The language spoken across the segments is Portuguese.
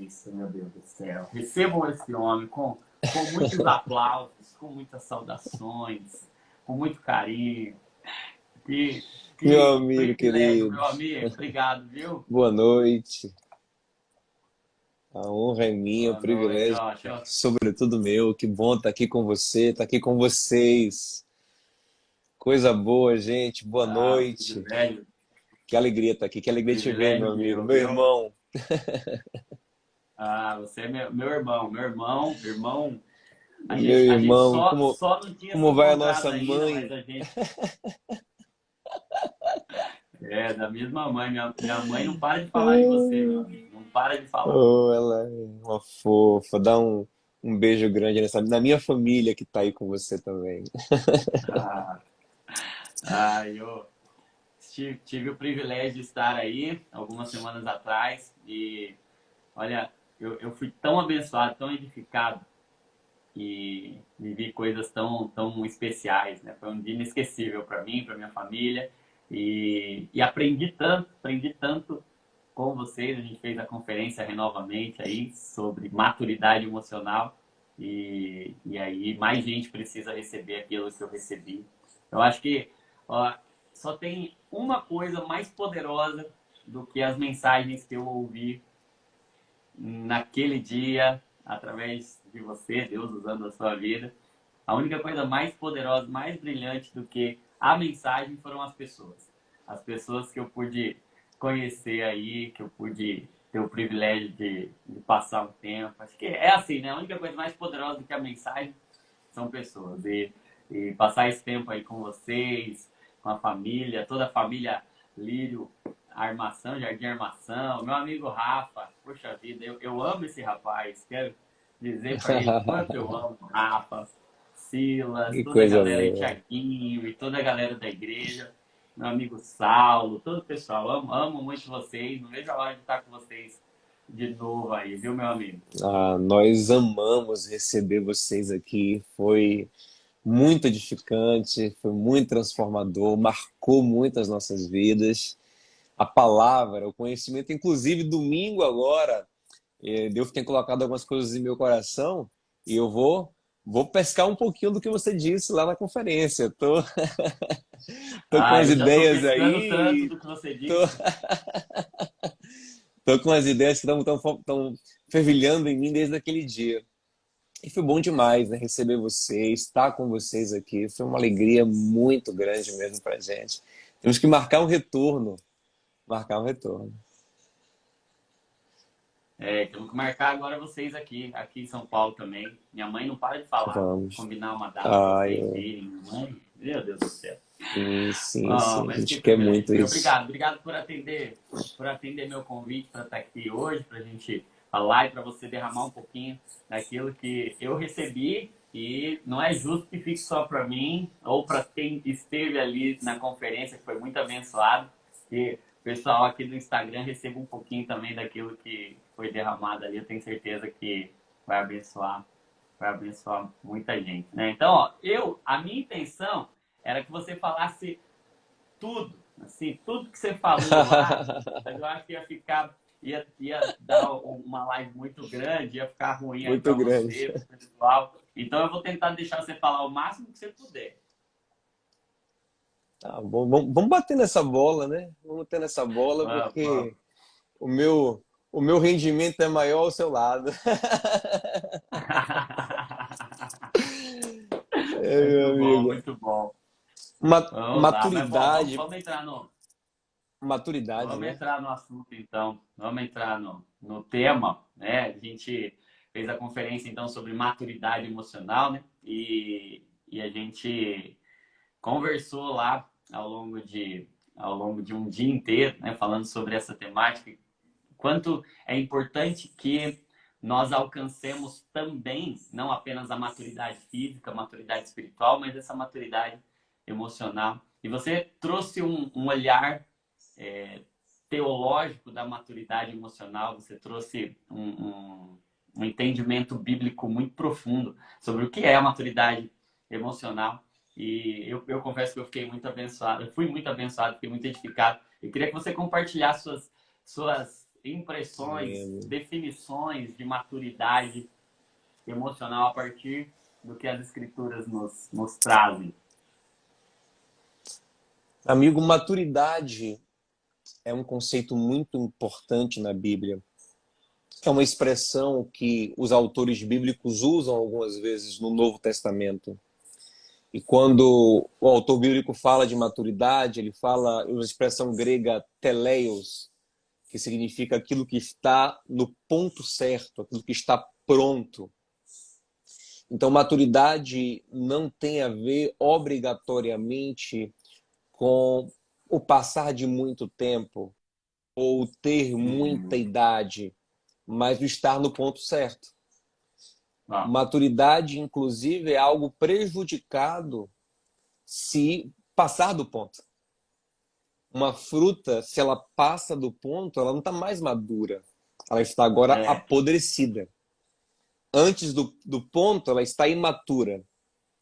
isso, meu Deus do céu. Recebam esse homem com muitos aplausos, com muitas saudações, com muito carinho. Que, Meu que amigo privilégio, querido, meu amigo. Obrigado, viu? boa noite. A honra é minha, o Boa noite, privilégio ó. é sobretudo meu. Que bom estar aqui com você, estar aqui com vocês. Coisa boa, gente. Boa Ah, noite. privilégio, Que alegria estar aqui, que alegria te ver, meu privilégio amigo. meu, Meu viu? irmão. Ah, você é meu irmão, irmão. Meu A gente irmão, só não tinha se como vai a encontrado nossa ainda, mas mãe? a gente é da mesma mãe. Minha mãe não para de falar de você, meu amigo. Não para de falar. Oh, ela é uma fofa. Dá um beijo grande na minha família que está aí com você também. Ah, eu tive o privilégio de estar aí algumas semanas atrás e, olha, eu fui tão abençoado, tão edificado e vivi coisas tão especiais, né? Foi um dia inesquecível para mim, para minha família e aprendi tanto com vocês. A gente fez a conferência Renovamente aí sobre maturidade emocional e aí mais gente precisa receber aquilo que eu recebi. Eu acho que ó, só tem uma coisa mais poderosa do que as mensagens que eu ouvi naquele dia, através de você, Deus usando a sua vida. A única coisa mais poderosa, mais brilhante do que a mensagem foram as pessoas. As pessoas que eu pude conhecer aí, que eu pude ter o privilégio de passar um tempo. Acho que é assim, né? A única coisa mais poderosa do que a mensagem são pessoas. E passar esse tempo aí com vocês, com a família, toda a família Lírio Armação, Jardim Armação, meu amigo Rafa, poxa vida, eu amo esse rapaz, quero dizer para ele quanto eu amo o Rafa, Silas, Que toda a coisa galera aí, boa. Tiaguinho e toda a galera da igreja, meu amigo Saulo, todo o pessoal, amo muito vocês, não vejo a hora de estar com vocês de novo aí, viu, meu amigo? Ah, nós amamos receber vocês aqui. Foi muito edificante, foi muito transformador, marcou muito as nossas vidas. A palavra, o conhecimento, inclusive domingo agora, Deus tem colocado algumas coisas em meu coração e eu vou pescar um pouquinho do que você disse lá na conferência. Tô com Ah, as eu já estou ideias pescando tanto aí, do que você tô, disse. tô com as ideias que estão fervilhando em mim desde aquele dia. E foi bom demais, né? Receber vocês, estar com vocês aqui. Foi uma alegria muito grande mesmo pra gente. Temos que marcar um retorno. Marcar um retorno. É, temos que marcar agora vocês aqui em São Paulo também. Minha mãe não para de falar, Vamos. combinar uma data para Ai, vocês virem. Mãe, meu Deus do céu. sim, sim, Ah, sim. A mas que gente quer privilégio. muito Viu? isso. Obrigado por atender meu convite para estar aqui hoje, para a gente falar e para você derramar um pouquinho daquilo que eu recebi. E não é justo que fique só para mim ou para quem esteve ali na conferência, que foi muito abençoado. Que o pessoal aqui do Instagram receba um pouquinho também daquilo que foi derramado ali. Eu tenho certeza que vai abençoar muita gente, né? Então, ó, a minha intenção era que você falasse tudo, assim, tudo que você falou lá, mas eu acho que ia dar uma live muito grande, ia ficar ruim aí Muito para grande. você, pro pessoal. Então eu vou tentar deixar você falar o máximo que você puder. Tá bom, vamos bater nessa bola, né? Vamos bater nessa bola Vamos. porque o meu rendimento é maior ao seu lado. É, meu Muito bom, amigo. muito bom. Vamos lá, mas bom, Maturidade, maturidade, vamos né? entrar no assunto então, vamos entrar no tema, né? A gente fez a conferência então sobre maturidade emocional, né? E a gente conversou lá ao longo de um dia inteiro, né? Falando sobre essa temática, quanto é importante que nós alcancemos também, não apenas a maturidade física, a maturidade espiritual, mas essa maturidade emocional. E você trouxe um olhar é, teológico da maturidade emocional, você trouxe um entendimento bíblico muito profundo sobre o que é a maturidade emocional. E eu confesso que eu fiquei muito abençoado, eu fui muito abençoado, fiquei muito edificado. Eu queria que você compartilhasse suas impressões, Amém. definições de maturidade emocional a partir do que as escrituras nos trazem. Amigo, maturidade é um conceito muito importante na Bíblia. É uma expressão que os autores bíblicos usam algumas vezes no Novo Testamento. E quando o autor bíblico fala de maturidade, ele fala uma expressão grega teleios, que significa aquilo que está no ponto certo, aquilo que está pronto. Então, maturidade não tem a ver obrigatoriamente com o passar de muito tempo ou ter muita idade, mas o estar no ponto certo. Ah, Maturidade, inclusive, é algo prejudicado se passar do ponto. Uma fruta, se ela passa do ponto, ela não está mais madura. Ela está agora é, apodrecida. Antes do ponto, ela está imatura.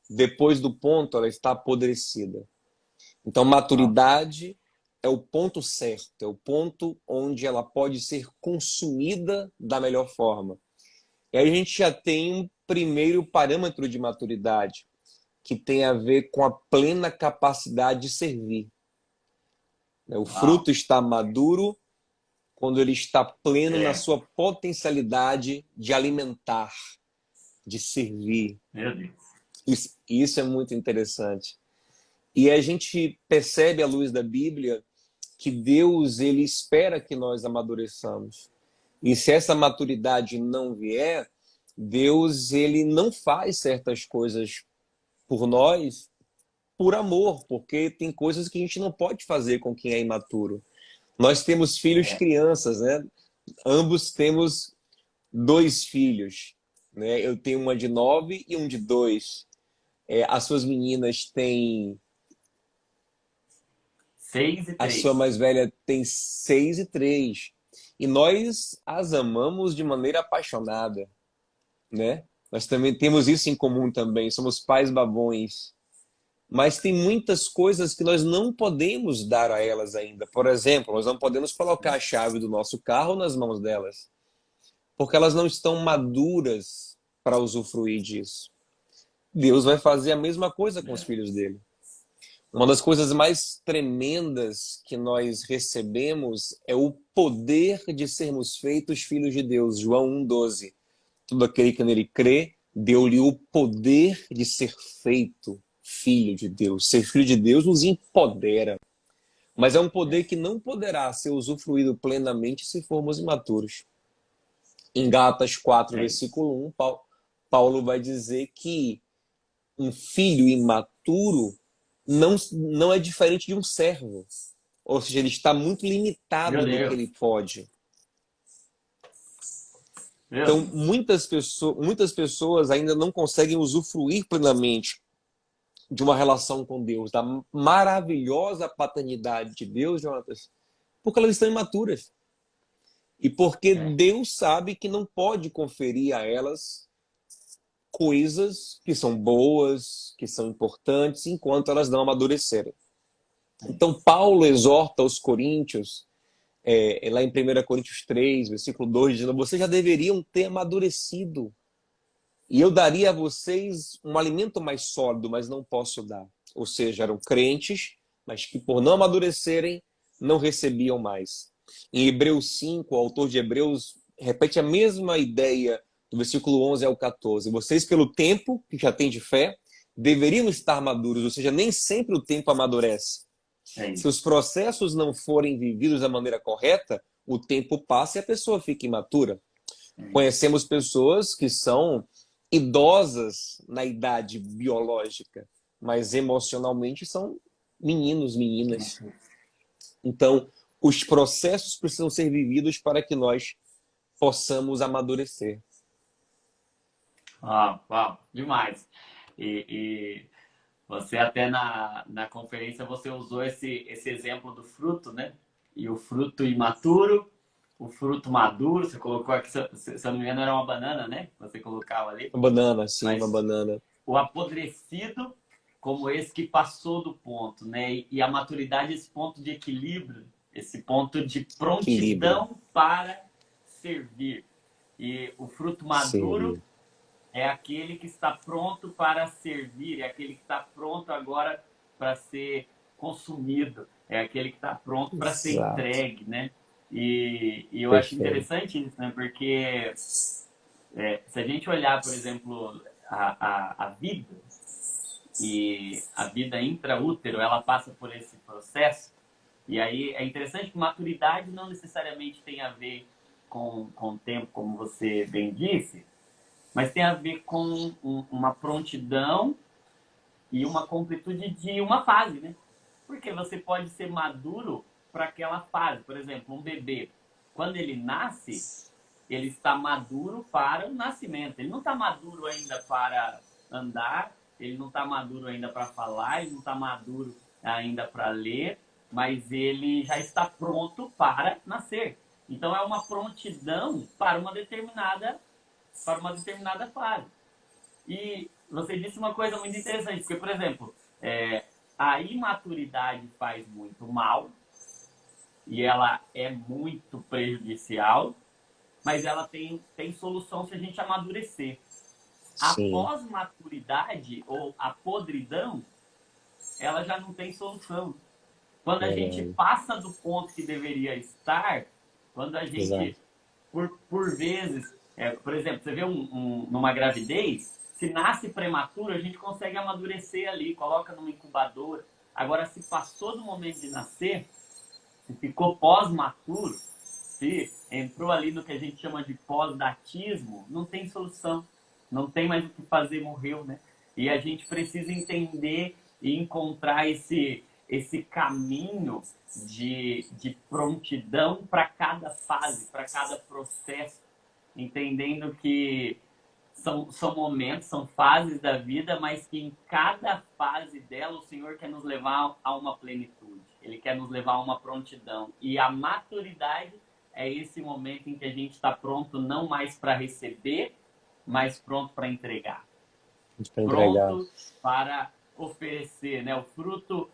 Depois do ponto, ela está apodrecida. Então, ah, maturidade é o ponto certo, é o ponto onde ela pode ser consumida da melhor forma. E aí a gente já tem um primeiro parâmetro de maturidade, que tem a ver com a plena capacidade de servir. O ah, fruto está maduro quando ele está pleno na é, sua potencialidade de alimentar, de servir. meu Deus. Isso é muito interessante. E a gente percebe à luz da Bíblia que Deus ele espera que nós amadureçamos. E se essa maturidade não vier, Deus ele não faz certas coisas por nós por amor, porque tem coisas que a gente não pode fazer com quem é imaturo. Nós temos filhos É, crianças, né? Ambos temos 2 filhos, né? Eu tenho uma de 9 e um de 2. As suas meninas têm... 6 e A sua 3. mais velha tem 6 e 3. E nós as amamos de maneira apaixonada, né? Nós também temos isso em comum também. Somos pais babões. Mas tem muitas coisas que nós não podemos dar a elas ainda. Por exemplo, nós não podemos colocar a chave do nosso carro nas mãos delas, porque elas não estão maduras para usufruir disso. Deus vai fazer a mesma coisa com os filhos dele. Uma das coisas mais tremendas que nós recebemos é o poder de sermos feitos filhos de Deus. João 1,12. Todo aquele que nele crê, deu-lhe o poder de ser feito filho de Deus. Ser filho de Deus nos empodera. Mas é um poder que não poderá ser usufruído plenamente se formos imaturos. Em Gálatas 4, É, versículo 1, Paulo vai dizer que um filho imaturo não é diferente de um servo. Ou seja, ele está muito meu limitado no que ele Deus. pode. Meu Então, Deus. muitas pessoas ainda não conseguem usufruir plenamente de uma relação com Deus, da maravilhosa paternidade de Deus, Jonatas, porque elas estão imaturas. E porque É, Deus sabe que não pode conferir a elas coisas que são boas, que são importantes, enquanto elas não amadurecerem. Então, Paulo exorta os coríntios, lá em 1 Coríntios 3, versículo 2, dizendo: vocês já deveriam ter amadurecido, e eu daria a vocês um alimento mais sólido, mas não posso dar. Ou seja, eram crentes, mas que por não amadurecerem, não recebiam mais. Em Hebreus 5, o autor de Hebreus repete a mesma ideia do versículo 11 ao 14. Vocês, pelo tempo que já têm de fé, deveriam estar maduros, ou seja, nem sempre o tempo amadurece. é Se isso. os processos não forem vividos da maneira correta, o tempo passa e a pessoa fica imatura. É isso. Conhecemos pessoas que são idosas na idade biológica, mas emocionalmente são meninos, meninas. Então, os processos precisam ser vividos para que nós possamos amadurecer. Ah, uau, demais. E você até na conferência você usou esse exemplo do fruto, né? E o fruto imaturo, o fruto maduro, você colocou aqui, se eu não me engano, era uma banana, né? Você colocava ali. Uma banana, sim, uma Mas banana. o apodrecido, como esse que passou do ponto, né? E a maturidade, esse ponto de equilíbrio, esse ponto de Equilíbrio. prontidão para servir. E o fruto maduro Servir. é aquele que está pronto para servir, é aquele que está pronto agora para ser consumido, é aquele que está pronto para ser Exato. entregue, né? E eu acho Perfeito. interessante isso, né? Porque se a gente olhar, por exemplo, a vida, e a vida intraútero, ela passa por esse processo, e aí é interessante que maturidade não necessariamente tem a ver com o tempo, como você bem disse, mas tem a ver com uma prontidão e uma completude de uma fase, né? Porque você pode ser maduro para aquela fase. Por exemplo, um bebê, quando ele nasce, ele está maduro para o nascimento. Ele não está maduro ainda para andar, ele não está maduro ainda para falar, ele não está maduro ainda para ler, mas ele já está pronto para nascer. Então é uma prontidão para uma determinada fase. E você disse uma coisa muito interessante, porque, por exemplo, a imaturidade faz muito mal e ela é muito prejudicial, mas ela tem solução se a gente amadurecer. A Sim, pós-maturidade ou a podridão, ela já não tem solução. Quando a gente verdade. passa do ponto que deveria estar, quando a gente, Exato. por vezes, por exemplo, você vê numa gravidez, se nasce prematuro, a gente consegue amadurecer ali, coloca numa incubadora. Agora, se passou do momento de nascer, se ficou pós-maturo, se entrou ali no que a gente chama de pós-datismo, não tem solução. Não tem mais o que fazer, morreu, né? E a gente precisa entender e encontrar esse caminho de prontidão para cada fase, para cada processo, entendendo que são momentos, são fases da vida, mas que em cada fase dela o Senhor quer nos levar a uma plenitude. Ele quer nos levar a uma prontidão. E a maturidade é esse momento em que a gente está pronto não mais para receber, mas pronto para entregar. Para entregar. Pronto para oferecer, né? O fruto.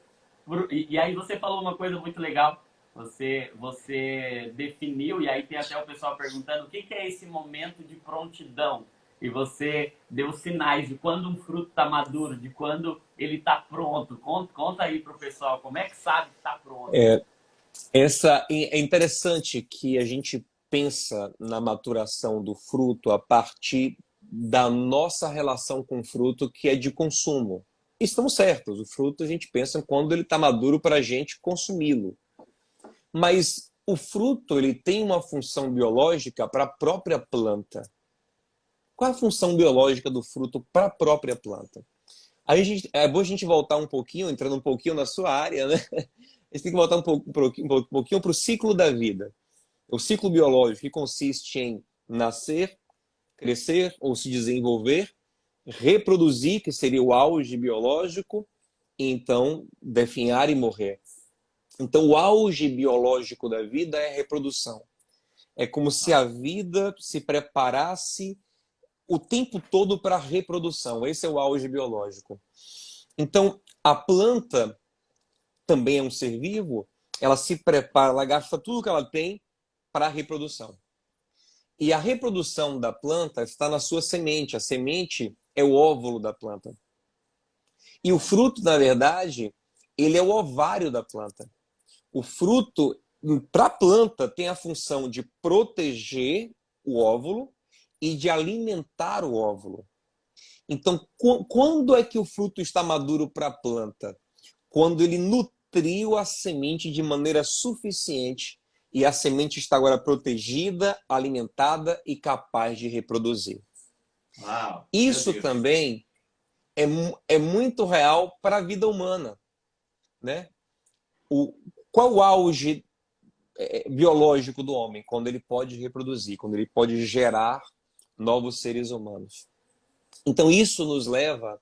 E aí você falou uma coisa muito legal. Você definiu, e aí tem até o pessoal perguntando o que é esse momento de prontidão. E você deu sinais de quando um fruto está maduro, de quando ele está pronto. Conta aí para o pessoal como é que sabe que está pronto. É interessante que a gente pensa na maturação do fruto a partir da nossa relação com o fruto, que é de consumo. Estamos certos, o fruto a gente pensa quando ele está maduro para a gente consumi-lo. Mas o fruto ele tem uma função biológica para a própria planta. Qual é a função biológica do fruto para a própria planta? Aí é bom a gente voltar um pouquinho, entrando um pouquinho na sua área, né? A gente tem que voltar um pouquinho para o ciclo da vida. O ciclo biológico que consiste em nascer, crescer ou se desenvolver, reproduzir, que seria o auge biológico, e então definhar e morrer. Então, o auge biológico da vida é a reprodução. É como se a vida se preparasse o tempo todo para a reprodução. Esse é o auge biológico. Então, a planta também é um ser vivo, ela se prepara, ela gasta tudo que ela tem para a reprodução. E a reprodução da planta está na sua semente. A semente é o óvulo da planta. E o fruto, na verdade, ele é o ovário da planta. O fruto, para a planta, tem a função de proteger o óvulo e de alimentar o óvulo. Então, quando é que o fruto está maduro para a planta? Quando ele nutriu a semente de maneira suficiente e a semente está agora protegida, alimentada e capaz de reproduzir. Uau, meu Isso Deus. também é muito real para a vida humana, né? Qual o auge biológico do homem? Quando ele pode reproduzir, quando ele pode gerar novos seres humanos. Então isso nos leva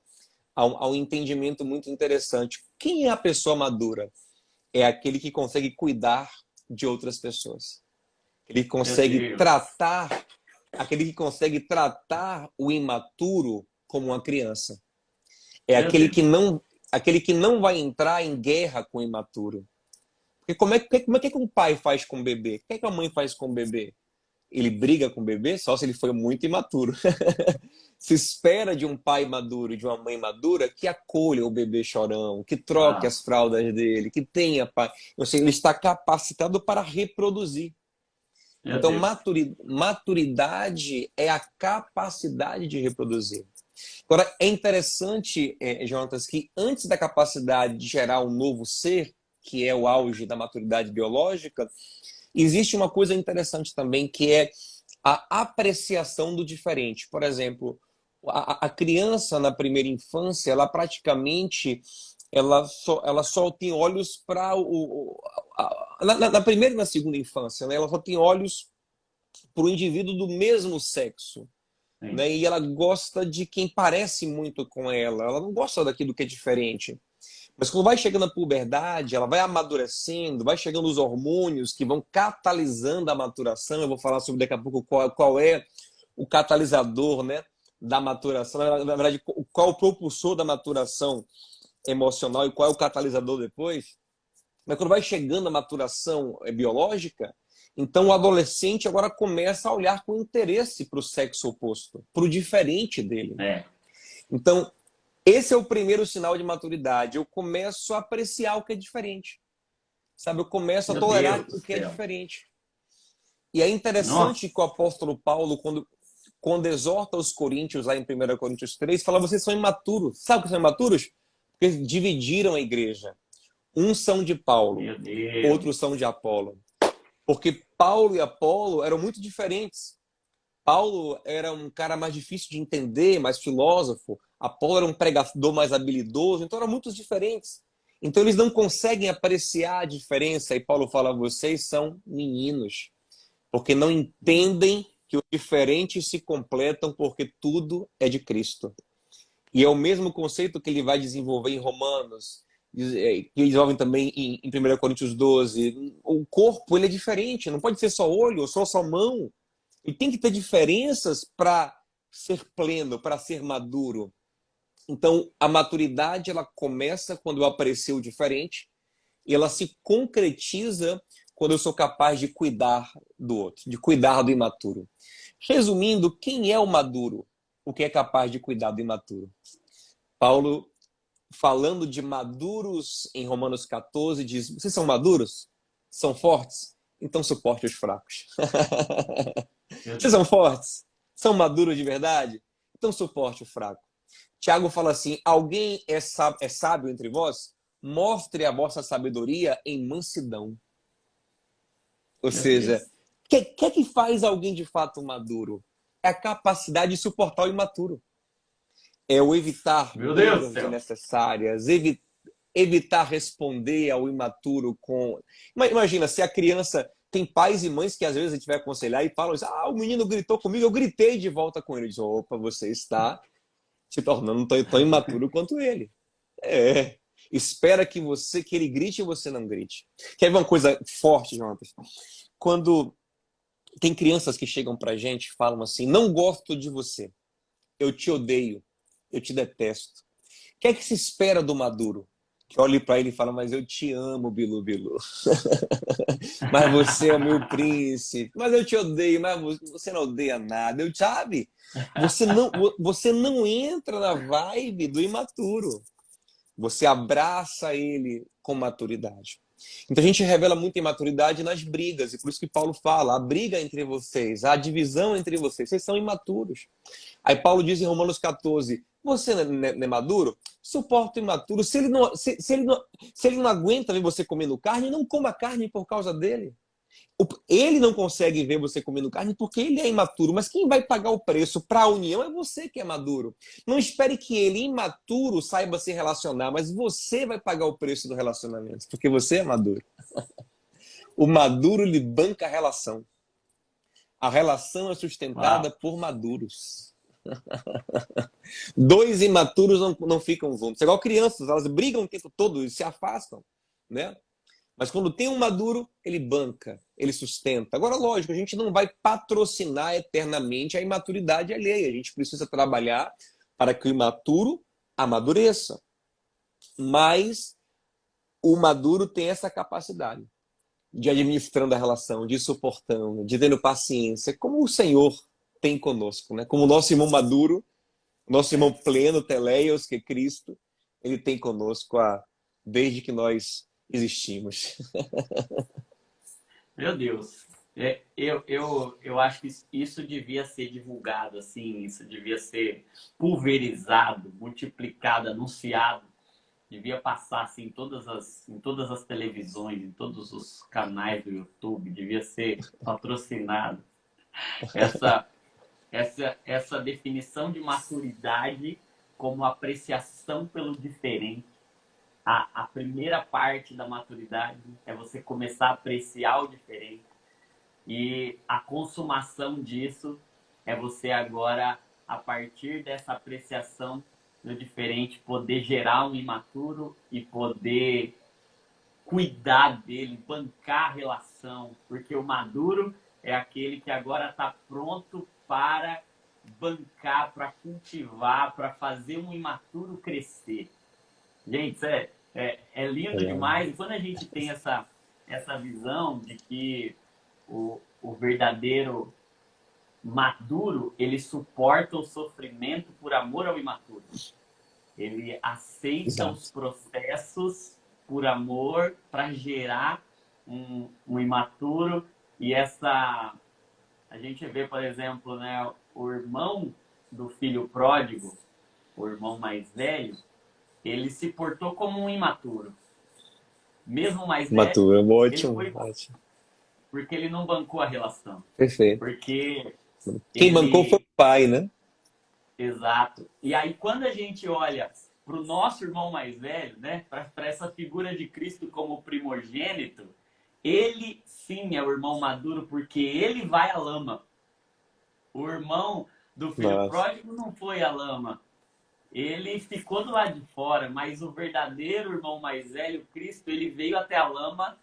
ao entendimento muito interessante. Quem é a pessoa madura? É aquele que consegue cuidar de outras pessoas. Ele Meu consegue Deus. tratar, aquele que consegue tratar o imaturo como uma criança. É Meu Deus. aquele que não vai entrar em guerra com o imaturo. Porque como é que um pai faz com o bebê? O que é que a mãe faz com o bebê? Ele briga com o bebê só se ele foi muito imaturo. Se espera de um pai maduro e de uma mãe madura que acolha o bebê chorão, que troque Uau, as fraldas dele, que tenha pai. Ou seja, ele está capacitado para reproduzir. meu Então, Deus. maturidade é a capacidade de reproduzir. Agora, é interessante, Jonatas, que antes da capacidade de gerar um novo ser, que é o auge da maturidade biológica, existe uma coisa interessante também, que é a apreciação do diferente. Por exemplo, a criança na primeira infância, ela praticamente ela só tem olhos para na primeira e na segunda infância, né? Ela só tem olhos para o indivíduo do mesmo sexo. Sim. Né? E ela gosta de quem parece muito com ela. Ela não gosta daquilo que é diferente. Mas quando vai chegando a puberdade, ela vai amadurecendo, vai chegando os hormônios que vão catalisando a maturação. Eu vou falar sobre daqui a pouco qual é o catalisador, né, da maturação. Na verdade, qual é o propulsor da maturação emocional e qual é o catalisador depois. Mas quando vai chegando a maturação biológica, então o adolescente agora começa a olhar com interesse para o sexo oposto, para o diferente dele. É. Então, esse é o primeiro sinal de maturidade. Eu começo a apreciar o que é diferente. Sabe? Eu começo a Meu tolerar Deus do o que é céu. diferente. E é interessante Nossa. que o apóstolo Paulo, quando exorta os coríntios, lá em 1 Coríntios 3, fala: vocês são imaturos. Sabe o que são imaturos? Porque eles dividiram a igreja. Uns são de Paulo, Meu Deus. outros são de Apolo. Porque Paulo e Apolo eram muito diferentes. Paulo era um cara mais difícil de entender, mais filósofo. Apolo era um pregador mais habilidoso. Então eram muito diferentes. Então eles não conseguem apreciar a diferença. E Paulo fala: vocês são meninos, porque não entendem que os diferentes se completam porque tudo é de Cristo. E é o mesmo conceito que ele vai desenvolver em Romanos, que desenvolve também em 1 Coríntios 12. O corpo ele é diferente, não pode ser só olho ou só mão. E tem que ter diferenças para ser pleno, para ser maduro. Então, a maturidade ela começa quando eu aprecio o diferente e ela se concretiza quando eu sou capaz de cuidar do outro, de cuidar do imaturo. Resumindo, quem é o maduro? O que é capaz de cuidar do imaturo? Paulo, falando de maduros em Romanos 14, diz: vocês são maduros? São fortes? Então suporte os fracos. Meu Vocês são Deus. fortes? São maduros de verdade? Então suporte o fraco. Tiago fala assim: alguém é sábio entre vós? Mostre a vossa sabedoria em mansidão. Ou Meu seja, Deus. o que faz alguém de fato maduro? É a capacidade de suportar o imaturo. É o evitar Meu Deus do brigas céu. desnecessárias, evitar responder ao imaturo com. Imagina, se a criança. Tem pais e mães que às vezes a gente vai aconselhar e falam assim: o menino gritou comigo, eu gritei de volta com ele. Diz: opa, você está se tornando tão imaturo quanto ele. É. Espera que ele grite e você não grite. Quer ver uma coisa forte, Jonas? Quando tem crianças que chegam pra gente e falam assim: não gosto de você, eu te odeio, eu te detesto. O que é que se espera do maduro? Que olhe para ele e fala: mas eu te amo, Bilu Bilu. Mas você é o meu príncipe. Mas eu te odeio, mas você não odeia nada. Eu sabe? Você não entra na vibe do imaturo. Você abraça ele com maturidade. Então a gente revela muita imaturidade nas brigas, e por isso que Paulo fala: a briga entre vocês, a divisão entre vocês são imaturos. Aí Paulo diz em Romanos 14: você não é maduro? Suporta o imaturo. Se ele não aguenta ver você comendo carne, não coma carne por causa dele. Ele não consegue ver você comendo carne porque ele é imaturo, mas quem vai pagar o preço para a união é você que é maduro. Não espere que ele, imaturo, saiba se relacionar, mas você vai pagar o preço do relacionamento, porque você é maduro. O maduro lhe banca a relação. A relação é Uau. sustentada por maduros. Dois imaturos não ficam juntos. É igual crianças, elas brigam o tempo todo e se afastam, né? Mas quando tem um maduro, ele banca, ele sustenta. Agora, lógico, a gente não vai patrocinar eternamente a imaturidade alheia. A gente precisa trabalhar para que o imaturo amadureça. Mas o maduro tem essa capacidade de administrando a relação, de suportando, de tendo paciência, como o Senhor tem conosco, né? Como o nosso irmão maduro, nosso irmão pleno, teleios, que é Cristo, ele tem conosco desde que nós existimos. Meu Deus. Eu acho que isso devia ser divulgado, assim, isso devia ser pulverizado, multiplicado, anunciado. Devia passar assim, em todas as televisões, em todos os canais do YouTube, devia ser patrocinado. Essa, essa definição de maturidade como apreciação pelo diferente. A primeira parte da maturidade é você começar a apreciar o diferente. E a consumação disso é você agora, a partir dessa apreciação do diferente, poder gerar um imaturo e poder cuidar dele, bancar a relação. Porque o maduro é aquele que agora está pronto para bancar, para cultivar, para fazer um imaturo crescer. Gente, isso é lindo demais. E quando a gente tem essa visão de que o verdadeiro maduro, ele suporta o sofrimento por amor ao imaturo. Ele aceita os processos por amor para gerar um imaturo. E a gente vê, por exemplo, né, o irmão do filho pródigo, o irmão mais velho, ele se portou como um imaturo. Mesmo mais velho, Imaturo, ele ótimo, foi ótimo. porque ele não bancou a relação. Perfeito. Porque Quem bancou foi o pai, né? Exato. E aí, quando a gente olha para o nosso irmão mais velho, né, para essa figura de Cristo como primogênito, ele sim é o irmão maduro, porque ele vai à lama. O irmão do filho Nossa. pródigo não foi à lama. Ele ficou do lado de fora, mas o verdadeiro irmão mais velho, Cristo, ele veio até a lama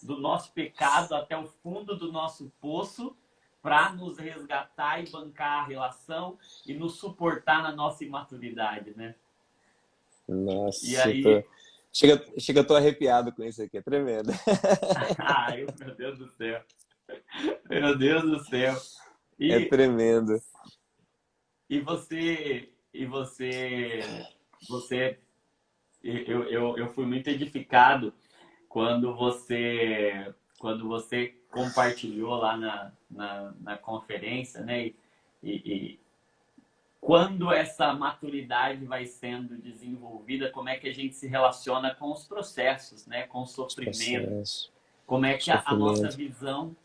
do nosso pecado, até o fundo do nosso poço, para nos resgatar e bancar a relação e nos suportar na nossa imaturidade, né? E Nossa, aí, chega, eu tô arrepiado com isso aqui, é tremendo. ai, meu Deus do céu. Meu Deus do céu. É E, tremendo. você, eu fui muito edificado quando você compartilhou lá na conferência, né? E quando essa maturidade vai sendo desenvolvida, como é que a gente se relaciona com os processos, né? Com o Os sofrimento, processos, como é que a nossa sofrimento, visão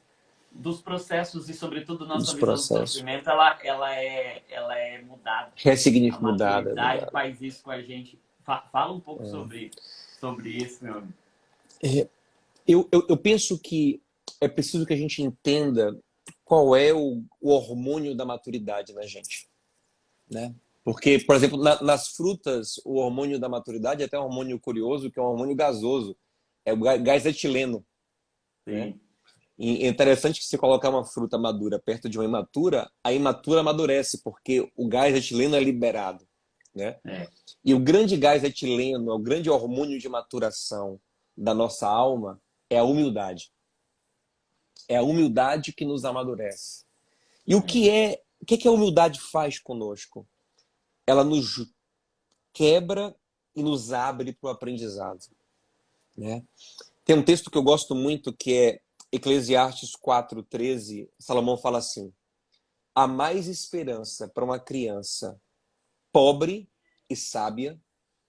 dos processos e, sobretudo, nossa dos visão do processos. sofrimento, ela é mudada. A Mudada, maturidade mudada. faz isso com a gente. Fala um pouco sobre isso, meu amigo. Eu penso que é preciso que a gente entenda qual é o hormônio da maturidade na gente, né? Porque, por exemplo, nas frutas, o hormônio da maturidade é até um hormônio curioso, que é um hormônio gasoso. É o gás etileno, né? Sim, E é interessante que se colocar uma fruta madura perto de uma imatura, a imatura amadurece, porque o gás etileno é liberado, né? é. E o grande gás etileno, o grande hormônio de maturação da nossa alma é a humildade. É a humildade que nos amadurece. E o que a humildade faz conosco? Ela nos quebra e nos abre para o aprendizado, né? Tem um texto que eu gosto muito que é Eclesiastes 4:13. Salomão fala assim: há mais esperança para uma criança pobre e sábia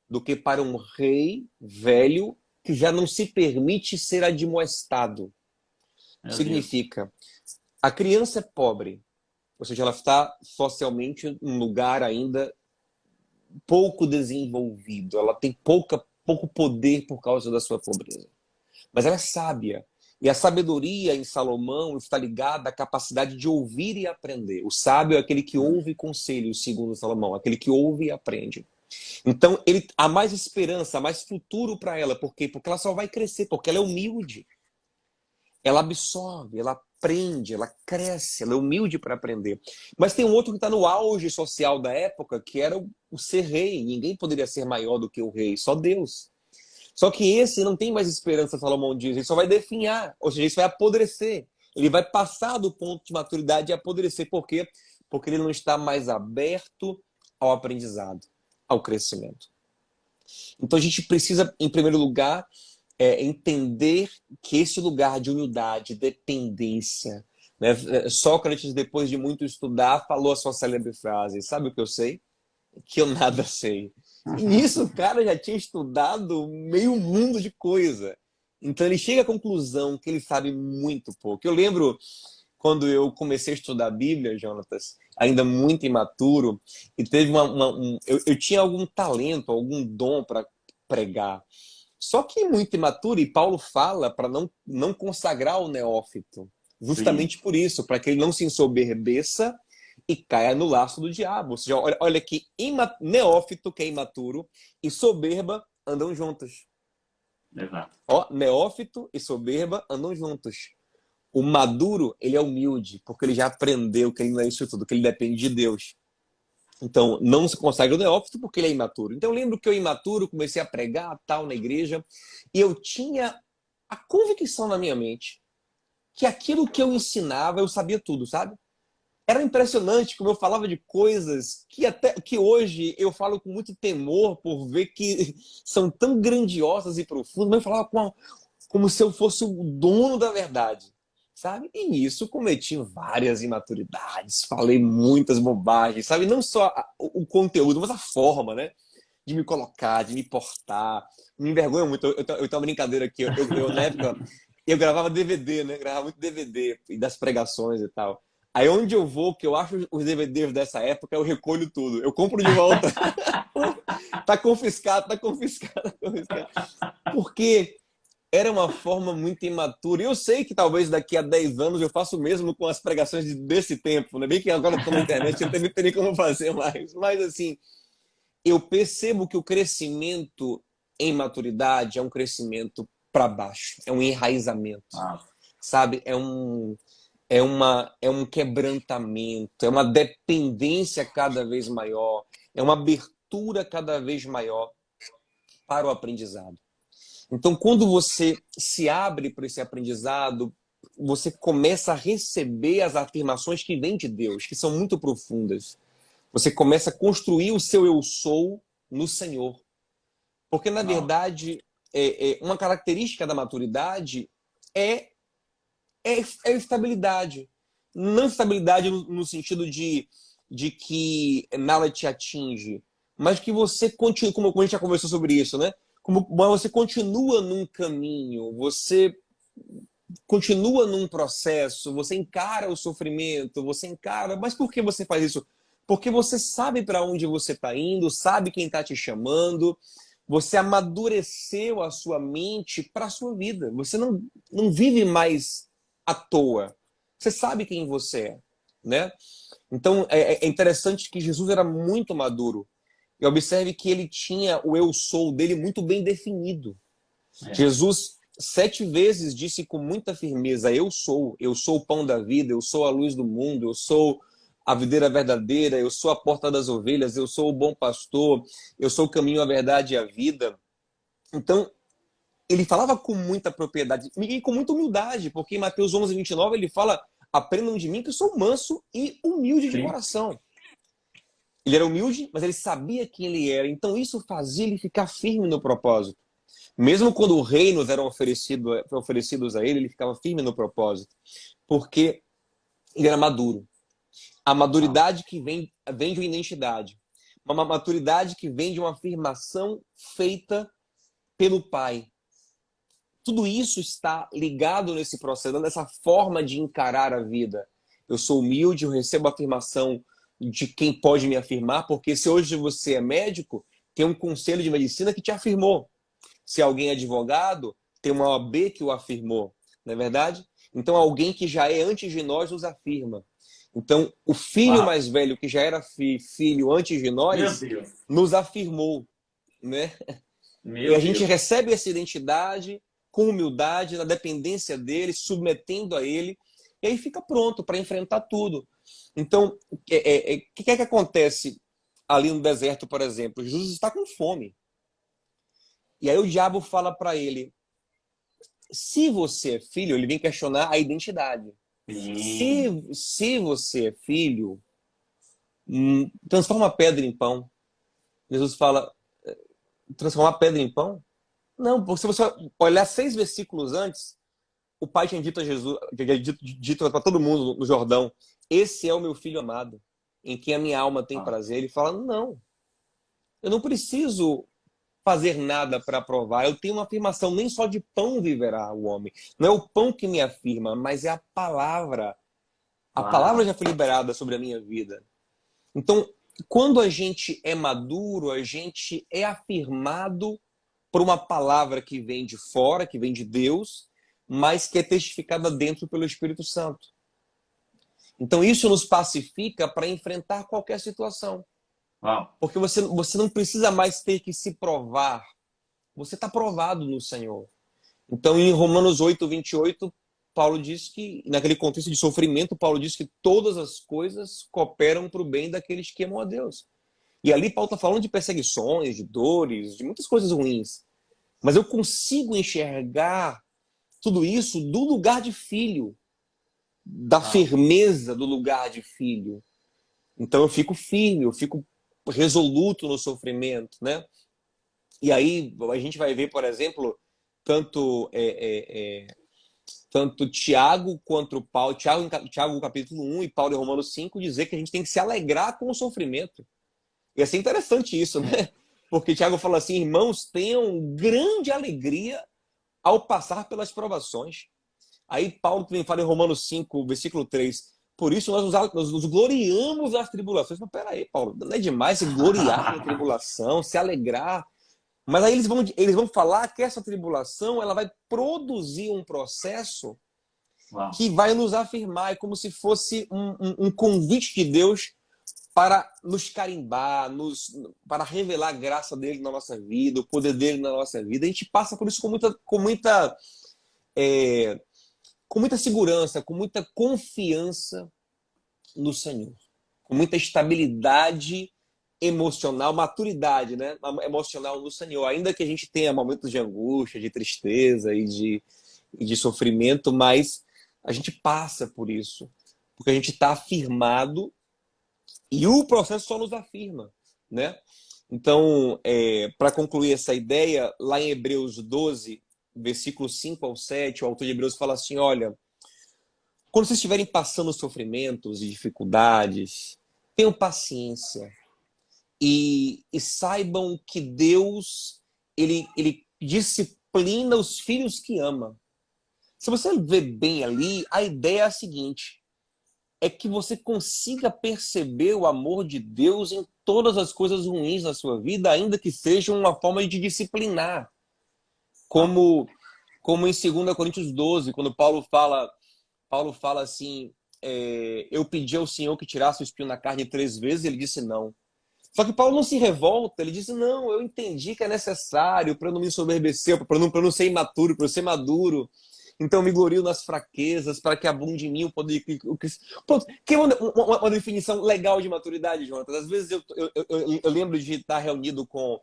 do que para um rei velho que já não se permite ser admoestado. Meu Deus. Significa, a criança é pobre, ou seja, ela está socialmente em um lugar ainda pouco desenvolvido, ela tem pouco poder por causa da sua pobreza. Mas ela é sábia. E a sabedoria em Salomão está ligada à capacidade de ouvir e aprender. O sábio é aquele que ouve conselhos, segundo Salomão, aquele que ouve e aprende. Então, há mais esperança, há mais futuro para ela. Por quê? Porque ela só vai crescer, porque ela é humilde. Ela absorve, ela aprende, ela cresce, ela é humilde para aprender. Mas tem um outro que está no auge social da época, que era o ser rei. Ninguém poderia ser maior do que o rei, só Deus. Só que esse não tem mais esperança, Salomão diz, ele só vai definhar, ou seja, isso vai apodrecer. Ele vai passar do ponto de maturidade e apodrecer. Por quê? Porque ele não está mais aberto ao aprendizado, ao crescimento. Então a gente precisa, em primeiro lugar, entender que esse lugar de humildade, dependência, né? Sócrates, depois de muito estudar, falou a sua célebre frase: sabe o que eu sei? Que eu nada sei. E nisso o cara já tinha estudado meio mundo de coisa. Então ele chega à conclusão que ele sabe muito pouco. Eu lembro quando eu comecei a estudar a Bíblia, Jonatas, ainda muito imaturo, e teve eu tinha algum talento, algum dom para pregar. Só que muito imaturo, e Paulo fala para não consagrar o neófito. Sim, Justamente por isso, para que ele não se ensoberbeça e caia no laço do diabo. Ou seja, olha que neófito, que é imaturo, e soberba andam juntos. exato. Ó, neófito e soberba andam juntos. O maduro, ele é humilde, porque ele já aprendeu que ele não é isso tudo, que ele depende de Deus. Então, não se consagra o neófito porque ele é imaturo. Então, eu lembro que eu, imaturo, comecei a pregar tal na igreja, e eu tinha a convicção na minha mente que aquilo que eu ensinava, eu sabia tudo, sabe? Era impressionante como eu falava de coisas que até que hoje eu falo com muito temor por ver que são tão grandiosas e profundas, mas eu falava como se eu fosse o dono da verdade, sabe? E nisso cometi várias imaturidades, falei muitas bobagens, sabe? Não só o conteúdo, mas a forma, né? De me colocar, de me portar. Me envergonha muito. Eu tenho uma brincadeira aqui. Na época, eu gravava DVD, né? Gravava muito DVD e das pregações e tal. Aí onde eu vou, que eu acho os DVDs dessa época, eu recolho tudo. Eu compro de volta. Tá confiscado, tá confiscado, tá confiscado. Porque era uma forma muito imatura. E eu sei que talvez daqui a 10 anos eu faça o mesmo com as pregações desse tempo, né? Bem que agora estou na internet, eu não tenho como fazer mais. Mas assim, eu percebo que o crescimento em maturidade é um crescimento para baixo, é um enraizamento, Uau. sabe? É um quebrantamento, é uma dependência cada vez maior, é uma abertura cada vez maior para o aprendizado. Então, quando você se abre para esse aprendizado, você começa a receber as afirmações que vêm de Deus, que são muito profundas. Você começa a construir o seu eu sou no Senhor. Porque, na Uau. verdade, uma característica da maturidade é, é estabilidade. Não estabilidade no sentido de que nada te atinge, mas que você continua, como a gente já conversou sobre isso, né? Como você continua num caminho, você continua num processo, você encara o sofrimento, você encara. Mas por que você faz isso? Porque você sabe para onde você está indo, sabe quem está te chamando, você amadureceu a sua mente para a sua vida. Você não vive mais à toa. Você sabe quem você é, né? Então é interessante que Jesus era muito maduro. E observe que ele tinha o eu sou dele muito bem definido. É. Jesus 7 vezes disse com muita firmeza: eu sou o pão da vida, eu sou a luz do mundo, eu sou a videira verdadeira, eu sou a porta das ovelhas, eu sou o bom pastor, eu sou o caminho, a verdade e a vida. Então, ele falava com muita propriedade e com muita humildade, porque em Mateus 11:29 ele fala: aprendam de mim que eu sou manso e humilde de Sim. coração. Ele era humilde, mas ele sabia quem ele era. Então isso fazia ele ficar firme no propósito. Mesmo quando reinos eram oferecidos a ele, ele ficava firme no propósito, porque ele era maduro. A Uau. maturidade que vem de uma identidade. Uma maturidade que vem de uma afirmação feita pelo Pai. Tudo isso está ligado nesse processo, nessa forma de encarar a vida. Eu sou humilde, eu recebo a afirmação de quem pode me afirmar, porque se hoje você é médico, tem um conselho de medicina que te afirmou. Se alguém é advogado, tem uma OAB que o afirmou, não é verdade? Então, alguém que já é antes de nós nos afirma. Então, o filho Uau. mais velho, que já era filho antes de Meu nós, Deus. nos afirmou, né? E a Meu gente Deus. recebe essa identidade com humildade, na dependência dele, submetendo a ele, e aí fica pronto para enfrentar tudo. Então, o que é que acontece ali no deserto, por exemplo? Jesus está com fome. E aí o diabo fala para ele, se você é filho, ele vem questionar a identidade. Sim. Se você é filho, transforma a pedra em pão. Jesus fala, transformar pedra em pão? Não, porque se você olhar 6 versículos antes, o pai tinha dito a Jesus, tinha dito para todo mundo no Jordão, esse é o meu filho amado, em quem a minha alma tem Ah, prazer. Ele fala, não, eu não preciso fazer nada para provar. Eu tenho uma afirmação, nem só de pão viverá o homem. Não é o pão que me afirma, mas é a palavra. A palavra uau. já foi liberada sobre a minha vida. Então, quando a gente é maduro, a gente é afirmado por uma palavra que vem de fora, que vem de Deus, mas que é testificada dentro pelo Espírito Santo. Então, isso nos pacifica para enfrentar qualquer situação. Uau. Porque você não precisa mais ter que se provar. Você está provado no Senhor. Então, em Romanos 8:28, Paulo diz que, naquele contexto de sofrimento, Paulo diz que todas as coisas cooperam para o bem daqueles que amam a Deus. E ali Paulo está falando de perseguições, de dores, de muitas coisas ruins. Mas eu consigo enxergar tudo isso do lugar de filho, da Uau. firmeza do lugar de filho. Então eu fico firme, eu fico resoluto no sofrimento, né? E aí a gente vai ver, por exemplo, tanto tanto Tiago quanto Paulo, Tiago capítulo 1 e Paulo em Romanos 5 dizer que a gente tem que se alegrar com o sofrimento. E é interessante isso, né? Porque Tiago fala assim, irmãos, tenham grande alegria ao passar pelas provações. Aí Paulo também fala em Romanos 5, versículo 3, por isso nós nos gloriamos nas tribulações. Mas peraí, Paulo, não é demais se gloriar na tribulação, se alegrar? Mas aí eles vão falar que essa tribulação ela vai produzir um processo Uau. que vai nos afirmar, é como se fosse um convite de Deus para nos carimbar, para revelar a graça dele na nossa vida, o poder dele na nossa vida. A gente passa por isso com muita segurança, com muita confiança no Senhor, com muita estabilidade emocional, maturidade, né? Emocional no Senhor. Ainda que a gente tenha momentos de angústia, de tristeza e de sofrimento, mas a gente passa por isso, porque a gente está afirmado e o processo só nos afirma, né? Então, para concluir essa ideia, lá em Hebreus 12, versículos 5 ao 7, o autor de Hebreus fala assim, olha, quando vocês estiverem passando sofrimentos e dificuldades, tenham paciência e saibam que Deus, ele disciplina os filhos que ama. Se você ver bem ali, a ideia é a seguinte, é que você consiga perceber o amor de Deus em todas as coisas ruins da sua vida, ainda que seja uma forma de disciplinar. Uau. Como em 2 Coríntios 12, quando Paulo fala assim, eu pedi ao Senhor que tirasse o espinho na carne 3 vezes, e ele disse não. Só que Paulo não se revolta, ele disse, não, eu entendi que é necessário para eu não me ensoberbecer, para não ser imaturo, para eu ser maduro. Então eu me glorio nas fraquezas, para que abunde em mim o poder de Cristo. Pronto, que é uma definição legal de maturidade, Jonathan. Às vezes eu lembro de estar reunido com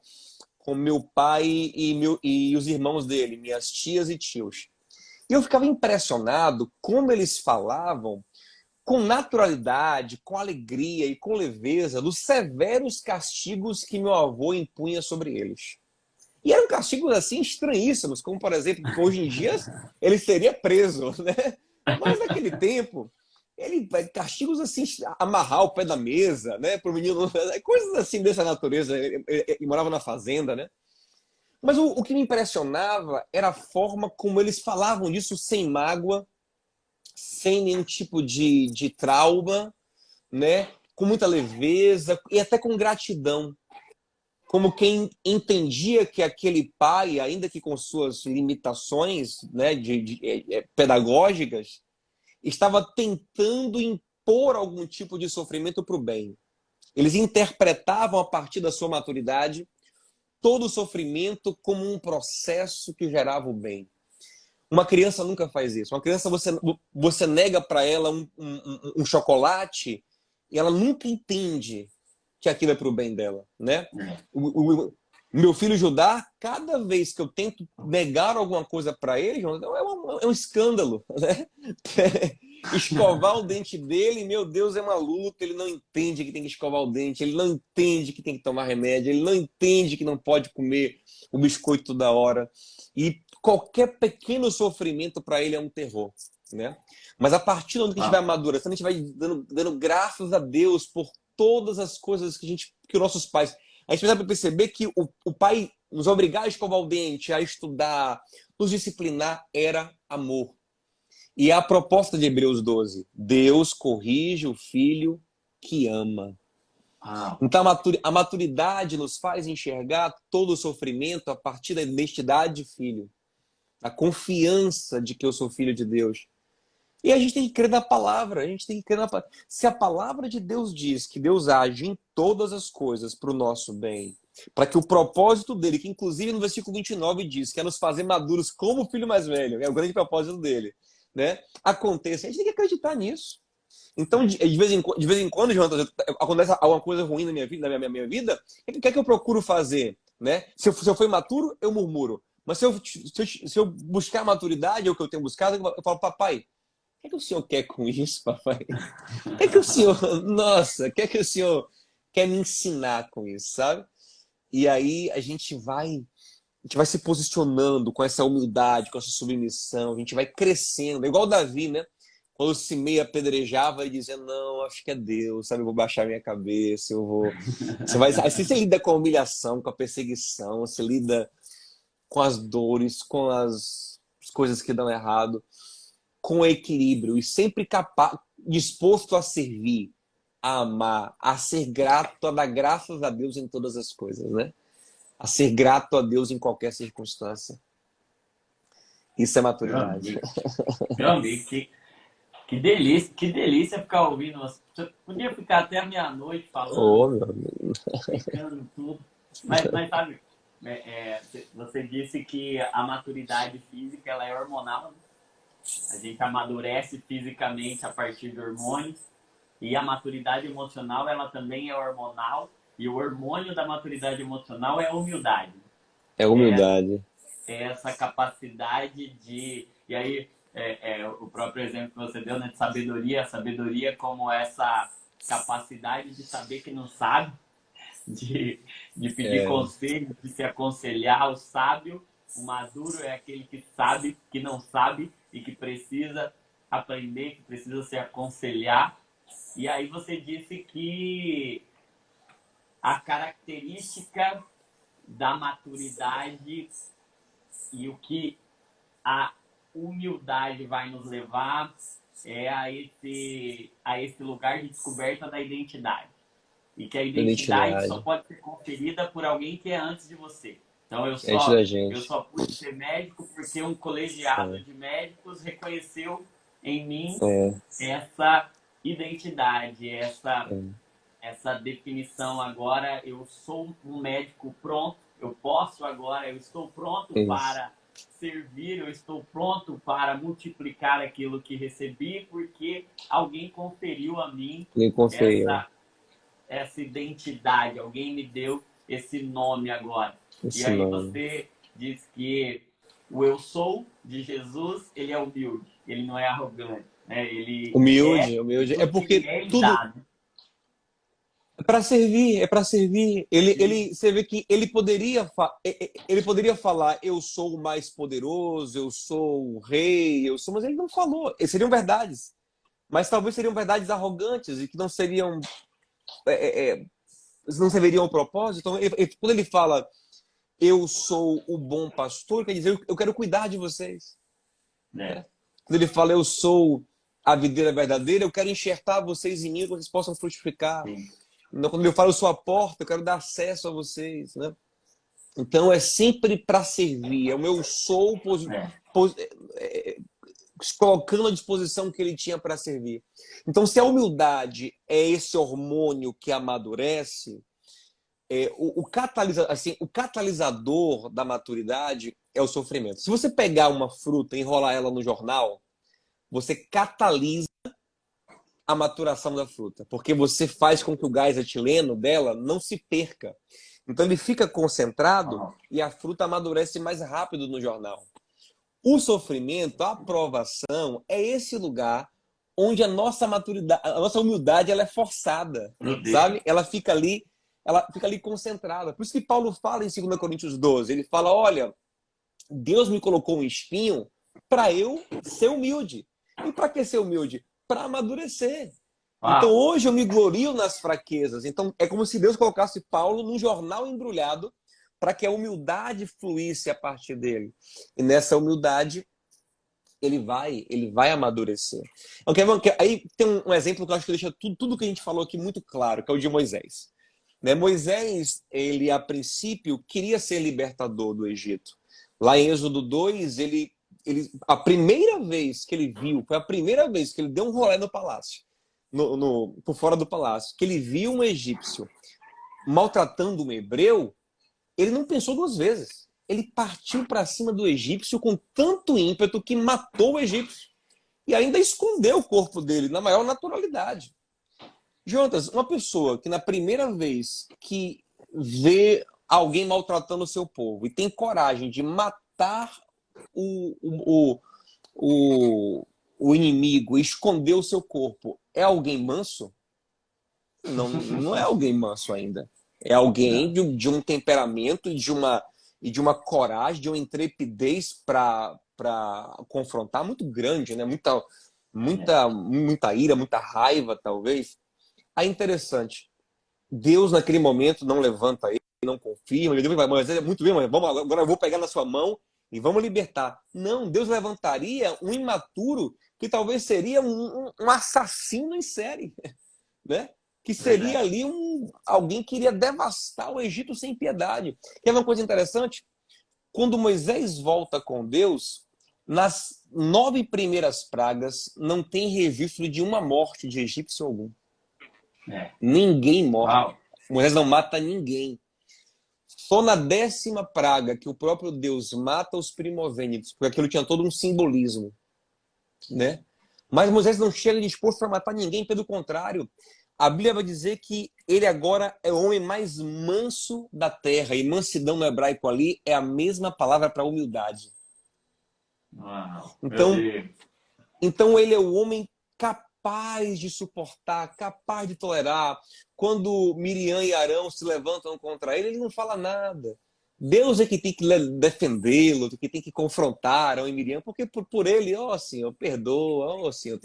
meu pai e os irmãos dele, minhas tias e tios. E eu ficava impressionado como eles falavam com naturalidade, com alegria e com leveza dos severos castigos que meu avô impunha sobre eles. E eram castigos assim estranhíssimos, como por exemplo, que hoje em dia ele seria preso, né? Mas naquele tempo, castigos assim, amarrar o pé da mesa, né, para o menino, coisas assim dessa natureza. Ele morava na fazenda, né? Mas o que me impressionava era a forma como eles falavam disso sem mágoa, sem nenhum tipo de trauma, né? Com muita leveza e até com gratidão. Como quem entendia que aquele pai, ainda que com suas limitações, né, pedagógicas, estava tentando impor algum tipo de sofrimento para o bem. Eles interpretavam, a partir da sua maturidade, todo o sofrimento como um processo que gerava o bem. Uma criança nunca faz isso. Uma criança, você nega para ela um chocolate e ela nunca entende que aquilo é para o bem dela, né? Meu filho Judá, cada vez que eu tento negar alguma coisa para ele, João, é um escândalo, né? Escovar o dente dele, meu Deus, é uma luta. Ele não entende que tem que escovar o dente, ele não entende que tem que tomar remédio, ele não entende que não pode comer o biscoito toda hora. E qualquer pequeno sofrimento para ele é um terror, né? Mas a partir do momento que a gente vai Ah, amadurecendo, a gente vai dando graças a Deus por todas as coisas que os nossos pais. A gente precisa perceber que o pai nos obrigar a escovar o dente, a estudar, nos disciplinar, era amor. E a proposta de Hebreus 12: Deus corrige o filho que ama. ah, Então a maturidade nos faz enxergar todo o sofrimento a partir da identidade de filho, a confiança de que eu sou filho de Deus. E a gente tem que crer na palavra, a gente tem que crer na palavra. Se a palavra de Deus diz que Deus age em todas as coisas para o nosso bem, para que o propósito dele, que inclusive no versículo 29 diz que é nos fazer maduros como o filho mais velho, é o grande propósito dele, né? Aconteça, a gente tem que acreditar nisso. Então, de vez em quando, Jonathan, acontece alguma coisa ruim na minha vida, minha vida, o que é que eu procuro fazer? Né? Se eu for imaturo, eu murmuro. Mas se eu buscar maturidade, é o que eu tenho buscado, eu falo, papai, o que é que o senhor quer com isso, papai? O que é que o senhor, nossa, o que é que o senhor quer me ensinar com isso, sabe? E aí a gente vai se posicionando com essa humildade, com essa submissão, a gente vai crescendo, igual Davi, né? Quando Simei apedrejava e dizia, não, acho que é Deus, sabe? Eu vou baixar minha cabeça, eu vou. Assim você lida com a humilhação, com a perseguição, você lida com as dores, com as coisas que dão errado, com equilíbrio e sempre disposto a servir, a amar, a ser grato, a dar graças a Deus em todas as coisas, né? A ser grato a Deus em qualquer circunstância. Isso é meu maturidade. amigo, meu amigo, que delícia ficar ouvindo. Você podia ficar até a meia-noite Ô, falando, meu amigo. explicando tudo. Mas sabe, você disse que a maturidade física ela é hormonal, né? A gente amadurece fisicamente a partir de hormônios. E a maturidade emocional, ela também é hormonal. E o hormônio da maturidade emocional é a humildade. É É humildade. essa capacidade de. E aí, o próprio exemplo que você deu, né, de sabedoria, a sabedoria como essa capacidade de saber que não sabe, de pedir É, conselho, de se aconselhar. O sábio, o maduro é aquele que sabe que não sabe e que precisa aprender, que precisa se aconselhar. E aí você disse que a característica da maturidade e o que a humildade vai nos levar a esse lugar de descoberta da identidade. E que a identidade só identidade. pode ser conferida por alguém que é antes de você. Então É antes da eu gente. só pude ser médico porque um colegiado É, de médicos reconheceu em mim é, essa identidade, é. essa definição agora. Eu sou um médico pronto, eu posso agora, eu estou pronto Isso. para servir, eu estou pronto para multiplicar aquilo que recebi, porque alguém conferiu a mim Me conferiu. essa, essa identidade, alguém me deu esse nome agora. E Esse aí nome. você diz que o eu sou de Jesus, ele é humilde, ele não é arrogante, né? Ele é Humilde, humilde. É tudo que ele porque é, ele tudo dá, né? é para servir, é para servir. Você vê que ele poderia falar, eu sou o mais poderoso, eu sou o rei, mas ele não falou. Seriam verdades, mas talvez seriam verdades arrogantes e que é, é, não serviriam ao propósito. Então, quando ele fala, eu sou o bom pastor, quer dizer, eu quero cuidar de vocês. Né? Né? Quando ele fala, eu sou a videira verdadeira, eu quero enxertar vocês em mim, que vocês possam frutificar. Sim. Então, quando ele fala, eu sou a porta, eu quero dar acesso a vocês. Né? Então, é sempre para servir. É o meu sou É. colocando à disposição que ele tinha para servir. Então, se a humildade é esse hormônio que amadurece, o catalisador da maturidade é o sofrimento. Se você pegar uma fruta e enrolar ela no jornal, você catalisa a maturação da fruta, porque você faz com que o gás etileno dela não se perca. Então ele fica concentrado Uau. e a fruta amadurece mais rápido no jornal. O sofrimento, a aprovação, é esse lugar onde a nossa maturidade, a nossa humildade, ela é forçada, Meu Deus. sabe? Ela fica ali concentrada. Por isso que Paulo fala em 2 Coríntios 12, ele fala, olha, Deus me colocou um espinho para eu ser humilde. E para que ser humilde? Para amadurecer. Então Uau. hoje eu me glorio nas fraquezas. Então é como se Deus colocasse Paulo num jornal embrulhado para que a humildade fluísse a partir dele. E nessa humildade ele vai amadurecer. Okay, aí tem um exemplo que eu acho que deixa tudo que a gente falou aqui muito claro, que é o de Moisés. Né? Moisés, ele a princípio queria ser libertador do Egito. Lá em Êxodo 2, a primeira vez que ele viu, foi a primeira vez que ele deu um rolê no palácio, por fora do palácio, que ele viu um egípcio maltratando um hebreu, ele não pensou duas vezes. Ele partiu para cima do egípcio com tanto ímpeto que matou o egípcio. E ainda escondeu o corpo dele na maior naturalidade. Jonas, uma pessoa que na primeira vez que vê alguém maltratando o seu povo e tem coragem de matar o inimigo e esconder o seu corpo, é alguém manso? Não é alguém manso ainda. É alguém de um temperamento e de uma coragem, de uma intrepidez para confrontar muito grande, né? Muita ira, muita raiva, talvez. Aí interessante, Deus naquele momento não levanta ele, não confirma, ele vai, mas é muito bem, mas agora eu vou pegar na sua mão e vamos libertar. Não, Deus levantaria um imaturo que talvez seria um assassino em série, né? Que seria ali alguém que iria devastar o Egito sem piedade. E é uma coisa interessante, quando Moisés volta com Deus, nas 9 primeiras pragas não tem registro de uma morte de egípcio algum. Ninguém morre. Uau. Moisés não mata ninguém. Só na 10ª praga que o próprio Deus mata os primogênitos, porque aquilo tinha todo um simbolismo, né? Mas Moisés não chega disposto a matar ninguém, pelo contrário. A Bíblia vai dizer que ele agora é o homem mais manso da terra. E mansidão no hebraico ali é a mesma palavra para humildade. Uau. Então ele é o homem capaz de suportar, capaz de tolerar. Quando Miriam e Arão se levantam contra ele, ele não fala nada. Deus é que tem que defendê-lo, que tem que confrontar Arão e Miriam, porque por ele, Senhor, perdoa, Senhor,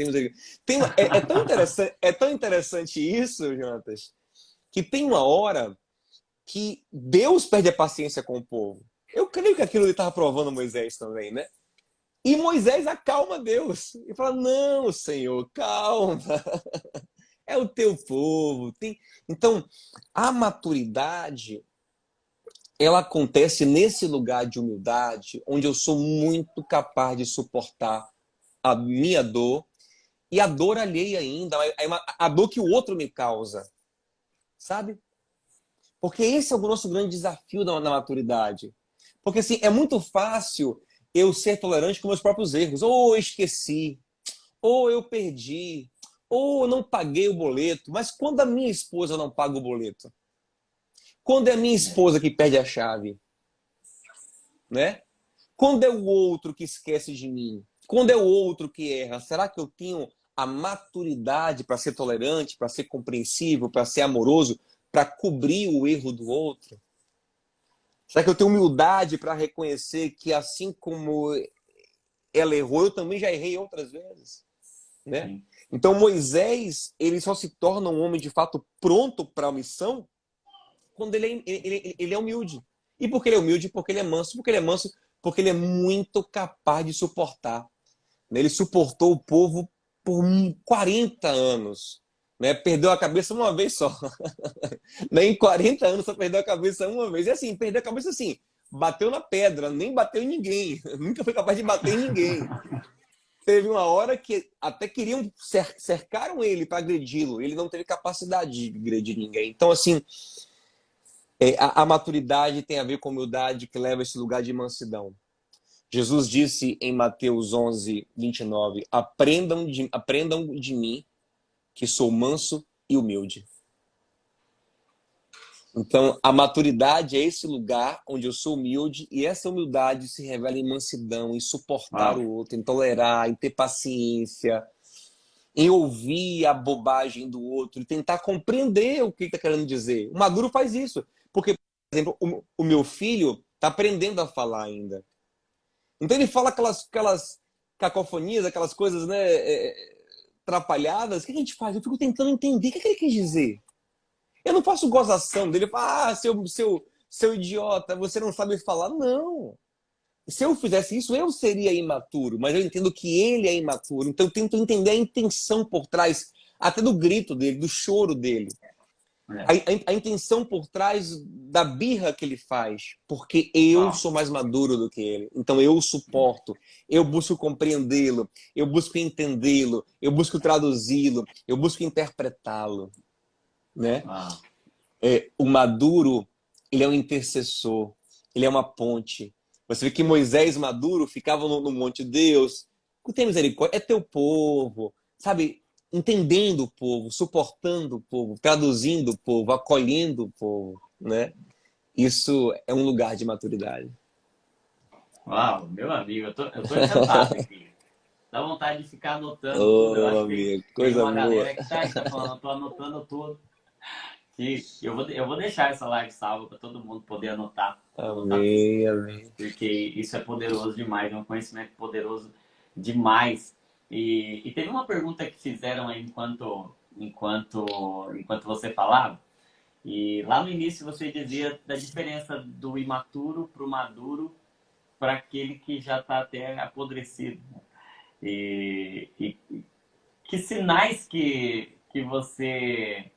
é tão interessante isso, Jonatas, que tem uma hora que Deus perde a paciência com o povo. Eu creio que aquilo ele estava provando Moisés também, né? E Moisés acalma Deus e fala, não, Senhor, calma, é o teu povo. Então, a maturidade, ela acontece nesse lugar de humildade, onde eu sou muito capaz de suportar a minha dor e a dor alheia ainda, a dor que o outro me causa, sabe? Porque esse é o nosso grande desafio na maturidade. Porque assim, é muito fácil eu ser tolerante com meus próprios erros. Ou eu esqueci, ou eu perdi, ou eu não paguei o boleto. Mas quando a minha esposa não paga o boleto? Quando é a minha esposa que perde a chave? Né? Quando é o outro que esquece de mim? Quando é o outro que erra? Será que eu tenho a maturidade para ser tolerante, para ser compreensível, para ser amoroso, para cobrir o erro do outro? Será que eu tenho humildade para reconhecer que assim como ela errou, eu também já errei outras vezes? Né? Então Moisés, ele só se torna um homem de fato pronto para a missão quando ele é humilde. E por que ele é humilde? Porque ele é manso. Porque ele é manso? Porque ele é muito capaz de suportar. Ele suportou o povo por 40 anos. Né? Perdeu a cabeça uma vez só. Em 40 anos só perdeu a cabeça uma vez. E assim, perdeu a cabeça assim, bateu na pedra, nem bateu em ninguém. Nunca foi capaz de bater em ninguém. Teve uma hora que até queriam, cercaram ele para agredi-lo. Ele não teve capacidade de agredir ninguém. Então, assim, a maturidade tem a ver com a humildade que leva a esse lugar de mansidão. Jesus disse em Mateus 11, 29, aprendam de mim, que sou manso e humilde. Então, a maturidade é esse lugar onde eu sou humilde e essa humildade se revela em mansidão, em suportar Uau. o outro, em tolerar, em ter paciência, em ouvir a bobagem do outro e tentar compreender o que ele está querendo dizer. O maduro faz isso. Porque, por exemplo, o meu filho está aprendendo a falar ainda. Então ele fala aquelas cacofonias, aquelas coisas, né, atrapalhadas. O que a gente faz? Eu fico tentando entender o que ele quis dizer. Eu não faço gozação dele. Ah, seu idiota, você não sabe falar. Não. Se eu fizesse isso, eu seria imaturo. Mas eu entendo que ele é imaturo. Então eu tento entender a intenção por trás, até do grito dele, do choro dele. É. A intenção por trás da birra que ele faz. Porque eu Uau. sou mais maduro do que ele. Então eu o suporto. Eu busco compreendê-lo. Eu busco entendê-lo. Eu busco traduzi-lo. Eu busco interpretá-lo. Né? Uau. O maduro, ele é um intercessor, ele é uma ponte. Você vê que Moisés maduro ficava no monte de Deus, tem misericórdia, é teu povo, sabe? Entendendo o povo, suportando o povo, traduzindo o povo, acolhendo o povo, né? Isso é um lugar de maturidade. Uau, meu amigo, eu tô encantado aqui. Dá vontade de ficar anotando tudo. Eu Ô, acho que amigo, tem coisa uma boa. galera que tá aí, tá falando, eu tô anotando tudo. E eu vou deixar essa live salva para todo mundo poder anotar tudo. Amém, amém. Porque isso é poderoso demais, é um conhecimento poderoso demais. E teve uma pergunta que fizeram aí enquanto você falava. E lá no início você dizia da diferença do imaturo para o maduro para aquele que já está até apodrecido. E que sinais que você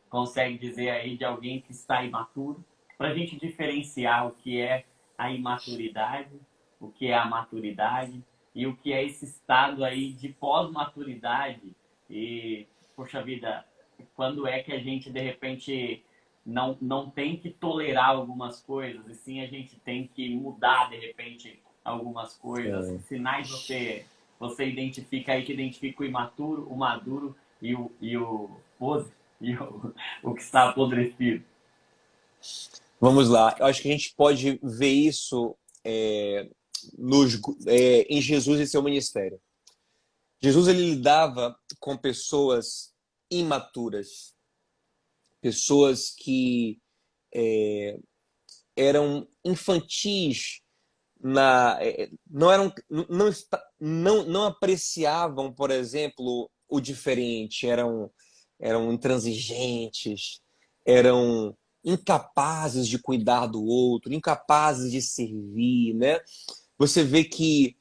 consegue dizer aí de alguém que está imaturo, para a gente diferenciar o que é a imaturidade, o que é a maturidade e o que é esse estado aí de pós-maturidade e, poxa vida, quando é que a gente de repente não tem que tolerar algumas coisas e sim a gente tem que mudar de repente algumas coisas. Que É. sinais você identifica aí que identifica o imaturo, o maduro e o pose e o que está apodrecido. Vamos lá. Eu acho que a gente pode ver isso é, em Jesus e seu ministério. Jesus ele lidava com pessoas imaturas, pessoas que eram infantis não eram não apreciavam, por exemplo, o diferente, eram intransigentes, eram incapazes de cuidar do outro, incapazes de servir, né? Você vê que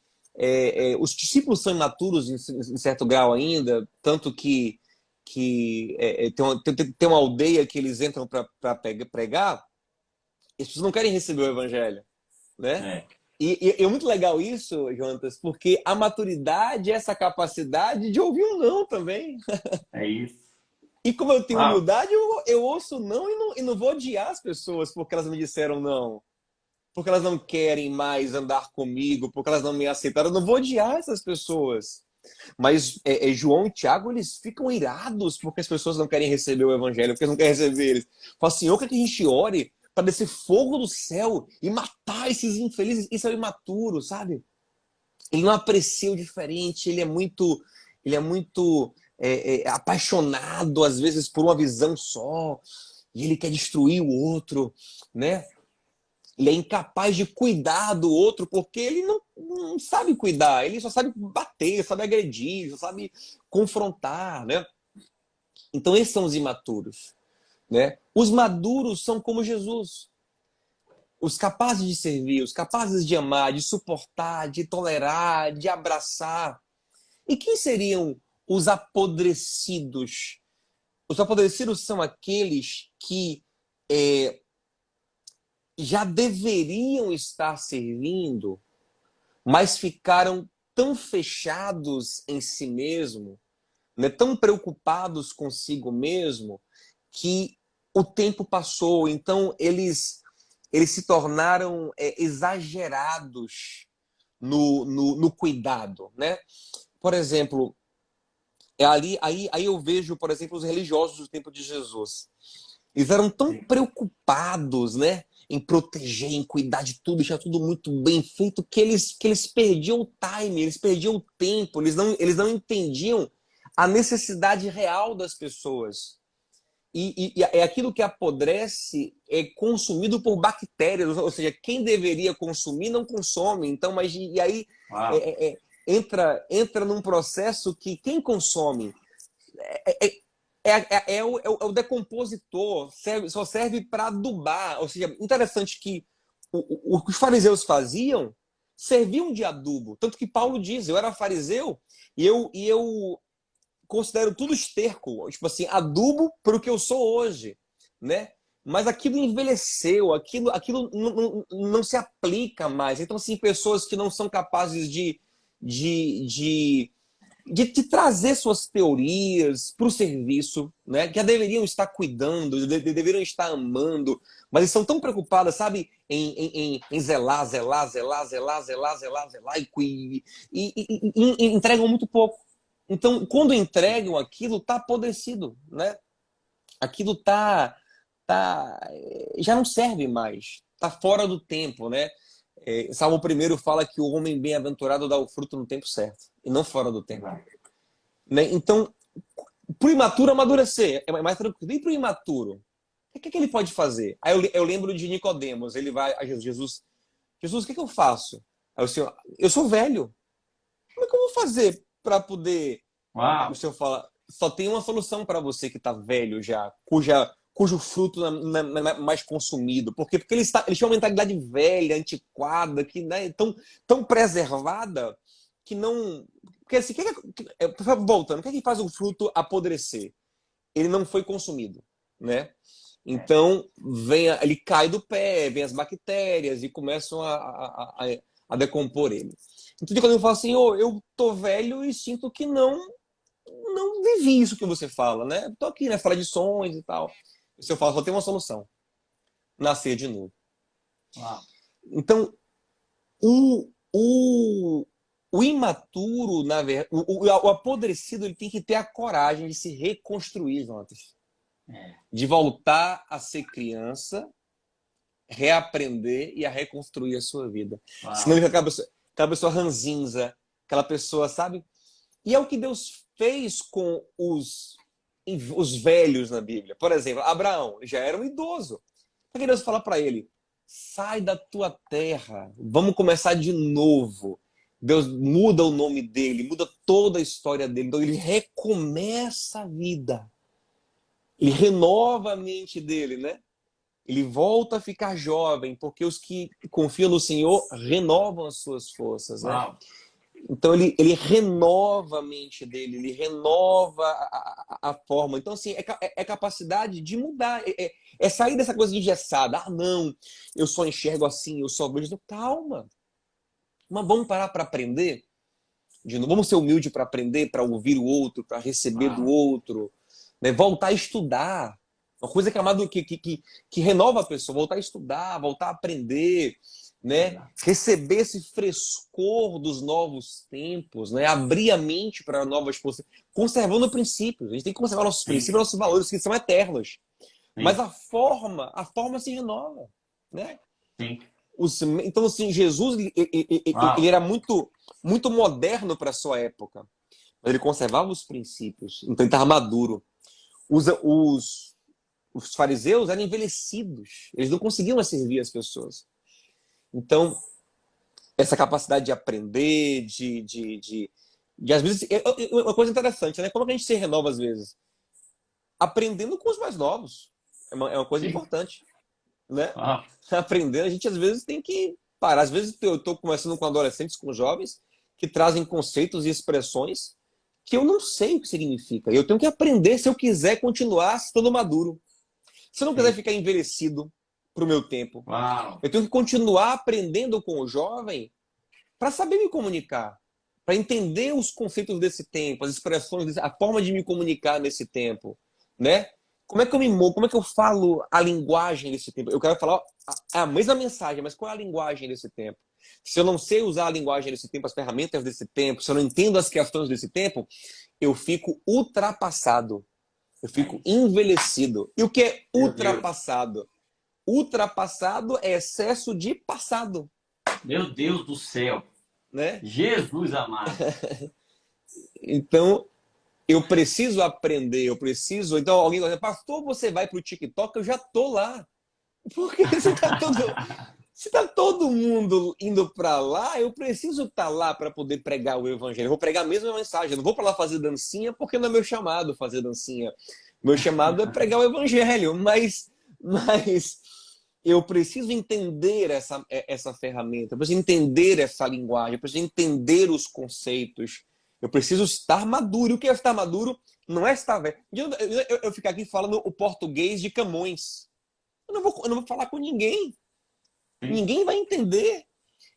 os discípulos são imaturos em certo grau ainda, tanto que tem uma aldeia que eles entram para pregar, e as pessoas não querem receber o evangelho, né? É, E é muito legal isso, Jonatas, porque a maturidade é essa capacidade de ouvir um não também. é isso. E como eu tenho Uau, humildade, eu ouço não e não vou odiar as pessoas porque elas me disseram não. Porque elas não querem mais andar comigo, porque elas não me aceitaram. Eu não vou odiar essas pessoas. Mas João e Tiago, eles ficam irados porque as pessoas não querem receber o evangelho, porque não querem receber eles. Fala, Senhor, quer que a gente ore para descer fogo do céu e matar esses infelizes? Isso é imaturo, sabe? Ele não aprecia o diferente, ele é muito apaixonado, às vezes, por uma visão só, e ele quer destruir o outro, né? Ele é incapaz de cuidar do outro porque ele não sabe cuidar, ele só sabe bater, sabe agredir, só sabe confrontar, né? Então esses são os imaturos, né? Os maduros são como Jesus, os capazes de servir, os capazes de amar, de suportar, de tolerar, de abraçar. E quem seriam os apodrecidos? Os apodrecidos são aqueles que já deveriam estar servindo, mas ficaram tão fechados em si mesmo, né, tão preocupados consigo mesmo, que o tempo passou. Então eles se tornaram exagerados no cuidado, né? Por exemplo, aí eu vejo, por exemplo, os religiosos do tempo de Jesus. Eles eram tão Sim. preocupados, né, em proteger, em cuidar de tudo, deixar tudo muito bem feito, que eles perdiam o time, eles perdiam o tempo, eles não entendiam a necessidade real das pessoas. E é aquilo que apodrece é consumido por bactérias, ou seja, quem deveria consumir não consome. Então, mas e aí Uau. é, é, entra num processo que quem consome é, é, é o decompositor, só serve para adubar. Ou seja, interessante que o que os fariseus faziam serviam de adubo. Tanto que Paulo diz: eu era fariseu e eu considero tudo esterco, tipo assim, adubo para o que eu sou hoje, né? Mas aquilo envelheceu, aquilo não se aplica mais. Então, assim, pessoas que não são capazes de, de, de trazer suas teorias para o serviço, né? Que já deveriam estar cuidando, deveriam estar amando, mas eles são tão preocupadas, sabe, em zelar, zelar, zelar, zelar, zelar, zelar, zelar, e entregam muito pouco. Então, quando entregam aquilo, tá apodrecido, né? Aquilo já não serve mais, tá fora do tempo, né? Salmo 1 fala que o homem bem-aventurado dá o fruto no tempo certo e não fora do tempo, Exato. né? Então, pro imaturo amadurecer é mais tranquilo. E pro imaturo, o que ele pode fazer? Aí eu lembro de Nicodemos, ele vai a Jesus, Jesus, o que eu faço? Aí o Senhor, eu sou velho, como é que eu vou fazer para poder. O Uau. senhor fala, só tem uma solução para você que está velho já, cujo fruto não é mais consumido. Por quê? Porque eles têm uma mentalidade velha, antiquada, que, né, tão preservada que não. Porque assim, voltando, o que é que faz o fruto apodrecer? Ele não foi consumido, né? É. Então, ele cai do pé, vem as bactérias e começam a decompor ele. Então, quando eu falo assim, oh, eu tô velho e sinto que não vivi isso que você fala, né? Tô aqui, né? Tradições e tal. Se eu falo, só tem uma solução: nascer de novo. Uau. Então, o imaturo, na verdade, o apodrecido, ele tem que ter a coragem de se reconstruir, Jonas. É. De voltar a ser criança, reaprender e a reconstruir a sua vida. Senão ele Uau. fica aquela pessoa ranzinza, aquela pessoa, sabe? E é o que Deus fez com os velhos na Bíblia. Por exemplo, Abraão já era um idoso. Por que Deus fala para ele: sai da tua terra, vamos começar de novo. Deus muda o nome dele, muda toda a história dele. Então ele recomeça a vida. Ele renova a mente dele, né? Ele volta a ficar jovem, porque os que confiam no Senhor renovam as suas forças, né? Uau. Então ele renova a mente dele, ele renova a forma. Então, assim, é capacidade de mudar, é sair dessa coisa engessada. Ah, não, eu só enxergo assim, eu só vejo. Calma, mas vamos parar para aprender de novo. Vamos ser humilde para aprender, para ouvir o outro, para receber do Uau. outro, né? Voltar a estudar. Uma coisa que, amado, que renova a pessoa, voltar a estudar, voltar a aprender, né? Exato. Receber esse frescor dos novos tempos, né? Abrir a mente para novas possibilidades, conservando princípios. A gente tem que conservar nossos Sim. princípios, nossos valores, que são eternos. Mas Sim. a forma se renova, né? Sim. Então, assim, Jesus ele Uau. era muito moderno para a sua época, mas ele conservava os princípios, então ele estava maduro. Os fariseus eram envelhecidos, eles não conseguiam mais servir as pessoas. Então, essa capacidade de aprender, de às vezes, uma coisa interessante, né? Como é que a gente se renova às vezes? Aprendendo com os mais novos. É uma coisa Sim. importante, né? Uau. Aprendendo, a gente às vezes tem que parar. Às vezes eu estou conversando com adolescentes, com jovens, que trazem conceitos e expressões que eu não sei o que significa. Eu tenho que aprender se eu quiser continuar estando maduro. Se eu não quiser Sim. ficar envelhecido para o meu tempo, Uau. eu tenho que continuar aprendendo com o jovem para saber me comunicar, para entender os conceitos desse tempo, as expressões, a forma de me comunicar nesse tempo, né? Como é que eu me movo? Como é que eu falo a linguagem desse tempo? Eu quero falar a mesma mensagem, mas qual é a linguagem desse tempo? Se eu não sei usar a linguagem desse tempo, as ferramentas desse tempo, se eu não entendo as questões desse tempo, eu fico ultrapassado. Eu É fico isso. envelhecido. E o que é Meu Deus. ultrapassado? Ultrapassado é excesso de passado, Meu Deus do céu. né? Jesus amado. Então, eu preciso aprender, eu preciso. Então, alguém vai dizer, pastor, você vai para o TikTok? Eu já tô lá. Porque se tá todo mundo indo para lá, eu preciso estar lá para poder pregar o evangelho. Eu vou pregar a mesma mensagem. Eu não vou para lá fazer dancinha, porque não é meu chamado fazer dancinha. Meu chamado é pregar o evangelho, mas eu preciso entender essa ferramenta, eu preciso entender essa linguagem, eu preciso entender os conceitos. Eu preciso estar maduro. E o que é estar maduro? Não é estar velho. Eu ficar aqui falando o português de Camões. Eu não vou falar com ninguém. Sim. Ninguém vai entender.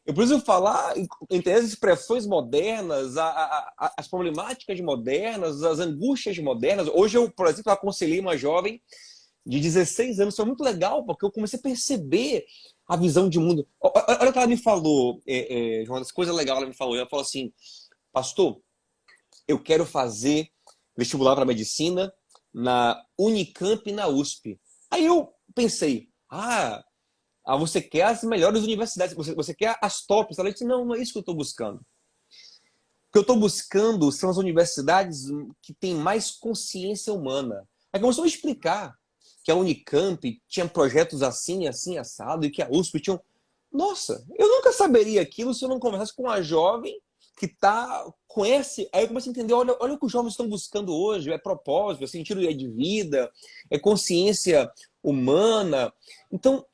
Eu preciso falar, entender as expressões modernas, as problemáticas modernas, as angústias modernas. Hoje eu, por exemplo, aconselhei uma jovem de 16 anos. Foi muito legal, porque eu comecei a perceber a visão de mundo. Olha o que ela me falou, João, das coisas legais ela me falou. Ela falou assim, pastor, eu quero fazer vestibular para medicina na Unicamp e na USP. Aí eu pensei, você quer as melhores universidades, você quer as tops. Ela disse, não, não é isso que eu estou buscando. O que eu estou buscando são as universidades que têm mais consciência humana. Aí começou a explicar que a Unicamp tinha projetos assim, assim, assado, e que a USP tinha... Nossa, eu nunca saberia aquilo se eu não conversasse com uma jovem que conhece. Aí eu comecei a entender, olha o que os jovens estão buscando hoje, é propósito, é sentido de vida, é consciência humana. Então,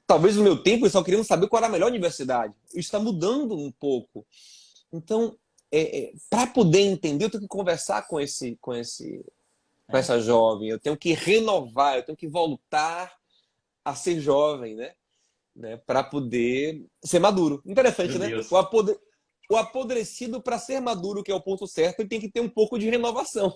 talvez no meu tempo eles só queriam saber qual era a melhor universidade. Isso está mudando um pouco. Então, para poder entender, eu tenho que conversar com É. essa jovem, eu tenho que renovar, eu tenho que voltar a ser jovem, né? Para poder ser maduro. Interessante, Meu né? Deus. O apodrecido, para ser maduro, que é o ponto certo, ele tem que ter um pouco de renovação,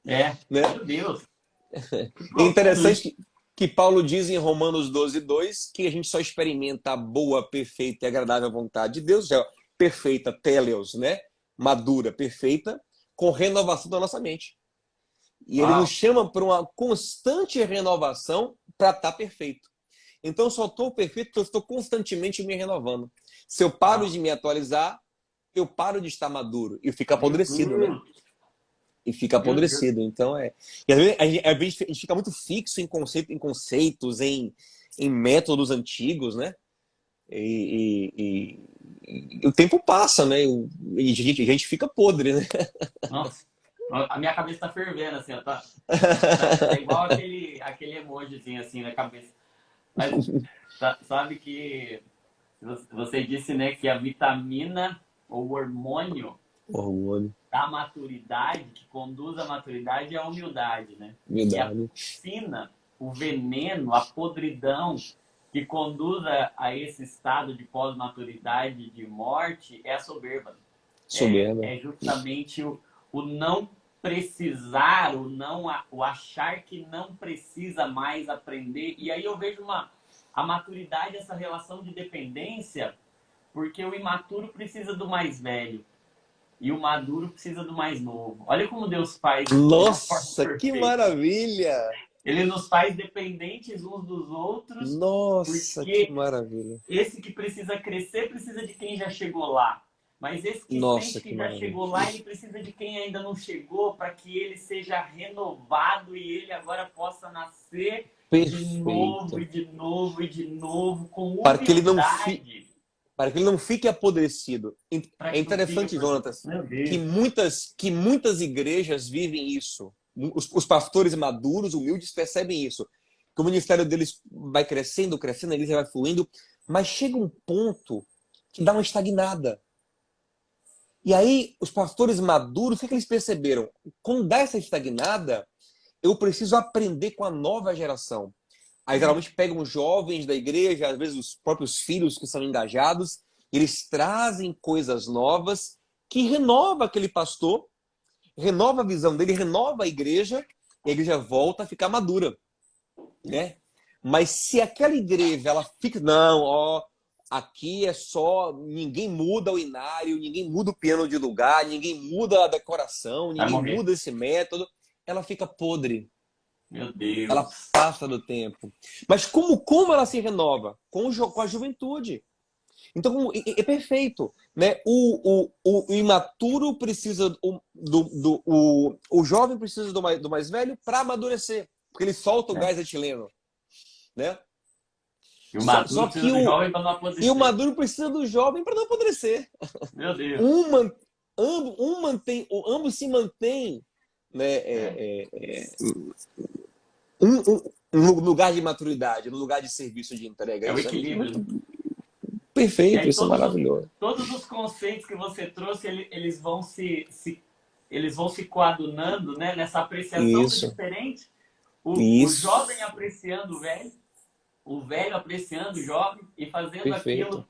É. né? Meu Deus. Que É profundo interessante isso. que Paulo diz em Romanos 12:2 que a gente só experimenta a boa, perfeita e agradável vontade de Deus, já perfeita, teleos, né? Madura, perfeita, com renovação da nossa mente. E ele nos Uau. chama para uma constante renovação para estar perfeito. Então, eu só estou perfeito porque eu estou constantemente me renovando. Se eu paro Uau. de me atualizar, eu paro de estar maduro e fica Meu apodrecido, né? Deus. E fica Meu Deus. apodrecido. Então é. E às vezes a gente fica muito fixo em conceitos, em métodos antigos, né? E o tempo passa, né? E a gente fica podre, né? Nossa. A minha cabeça tá fervendo, assim, ó. Tá igual aquele emojizinho, assim, na cabeça. Mas sabe que você disse, né, que a vitamina ou o hormônio Hormônio, da maturidade, que conduz à maturidade, é a humildade, né? E a humildade, toxina, o veneno, a podridão que conduz a esse estado de pós-maturidade, de morte, é a soberba. soberba. É justamente o não precisar, o achar que não precisa mais aprender. E aí eu vejo a maturidade, essa relação de dependência, porque o imaturo precisa do mais velho e o maduro precisa do mais novo. Olha como Deus faz de uma forma Nossa, que perfeita. maravilha! Ele nos faz dependentes uns dos outros, Nossa, que porque maravilha! esse que precisa crescer precisa de quem já chegou lá. Mas esse que Nossa, sente que que já maravilha! chegou lá, ele precisa de quem ainda não chegou para que ele seja renovado e ele agora possa nascer de novo Perfeito. e de novo e de novo, com Para que ele não fique humildade, para que ele não fique apodrecido. para É que não fique interessante, por. Jonatas, Meu que Deus. muitas igrejas vivem isso. Os pastores maduros, humildes, percebem isso. Que o ministério deles vai crescendo, crescendo, a igreja vai fluindo, mas chega um ponto que dá uma estagnada. E aí, os pastores maduros, o que eles perceberam? Quando dá essa estagnada, eu preciso aprender com a nova geração. Aí geralmente pegam jovens da igreja, às vezes os próprios filhos que são engajados, eles trazem coisas novas que renova aquele pastor, renova a visão dele, renova e a igreja volta a ficar madura, né? Mas se aquela igreja ela fica, não, aqui é só, ninguém muda o inário, ninguém muda o piano de lugar, ninguém muda a decoração, Vai ninguém morrer. muda esse método, ela fica podre. Meu Ela Deus. passa do tempo. Mas como ela se renova? Com a juventude. Então, é perfeito, né? O imaturo precisa o jovem precisa do mais velho para amadurecer, porque ele solta o É. gás etileno, né? E o Só maduro que precisa do jovem para não o apodrecer. maduro precisa do jovem para não apodrecer. Meu Deus. Um, man- ambos se mantêm, né? É. No lugar de maturidade, no lugar de serviço de entrega. É o Isso é equilíbrio, né? muito E perfeito, aí isso é maravilhoso. todos os conceitos que você trouxe, eles vão se coadunando, né, nessa apreciação do Isso, diferente. O jovem isso, apreciando o velho apreciando o jovem e fazendo perfeito.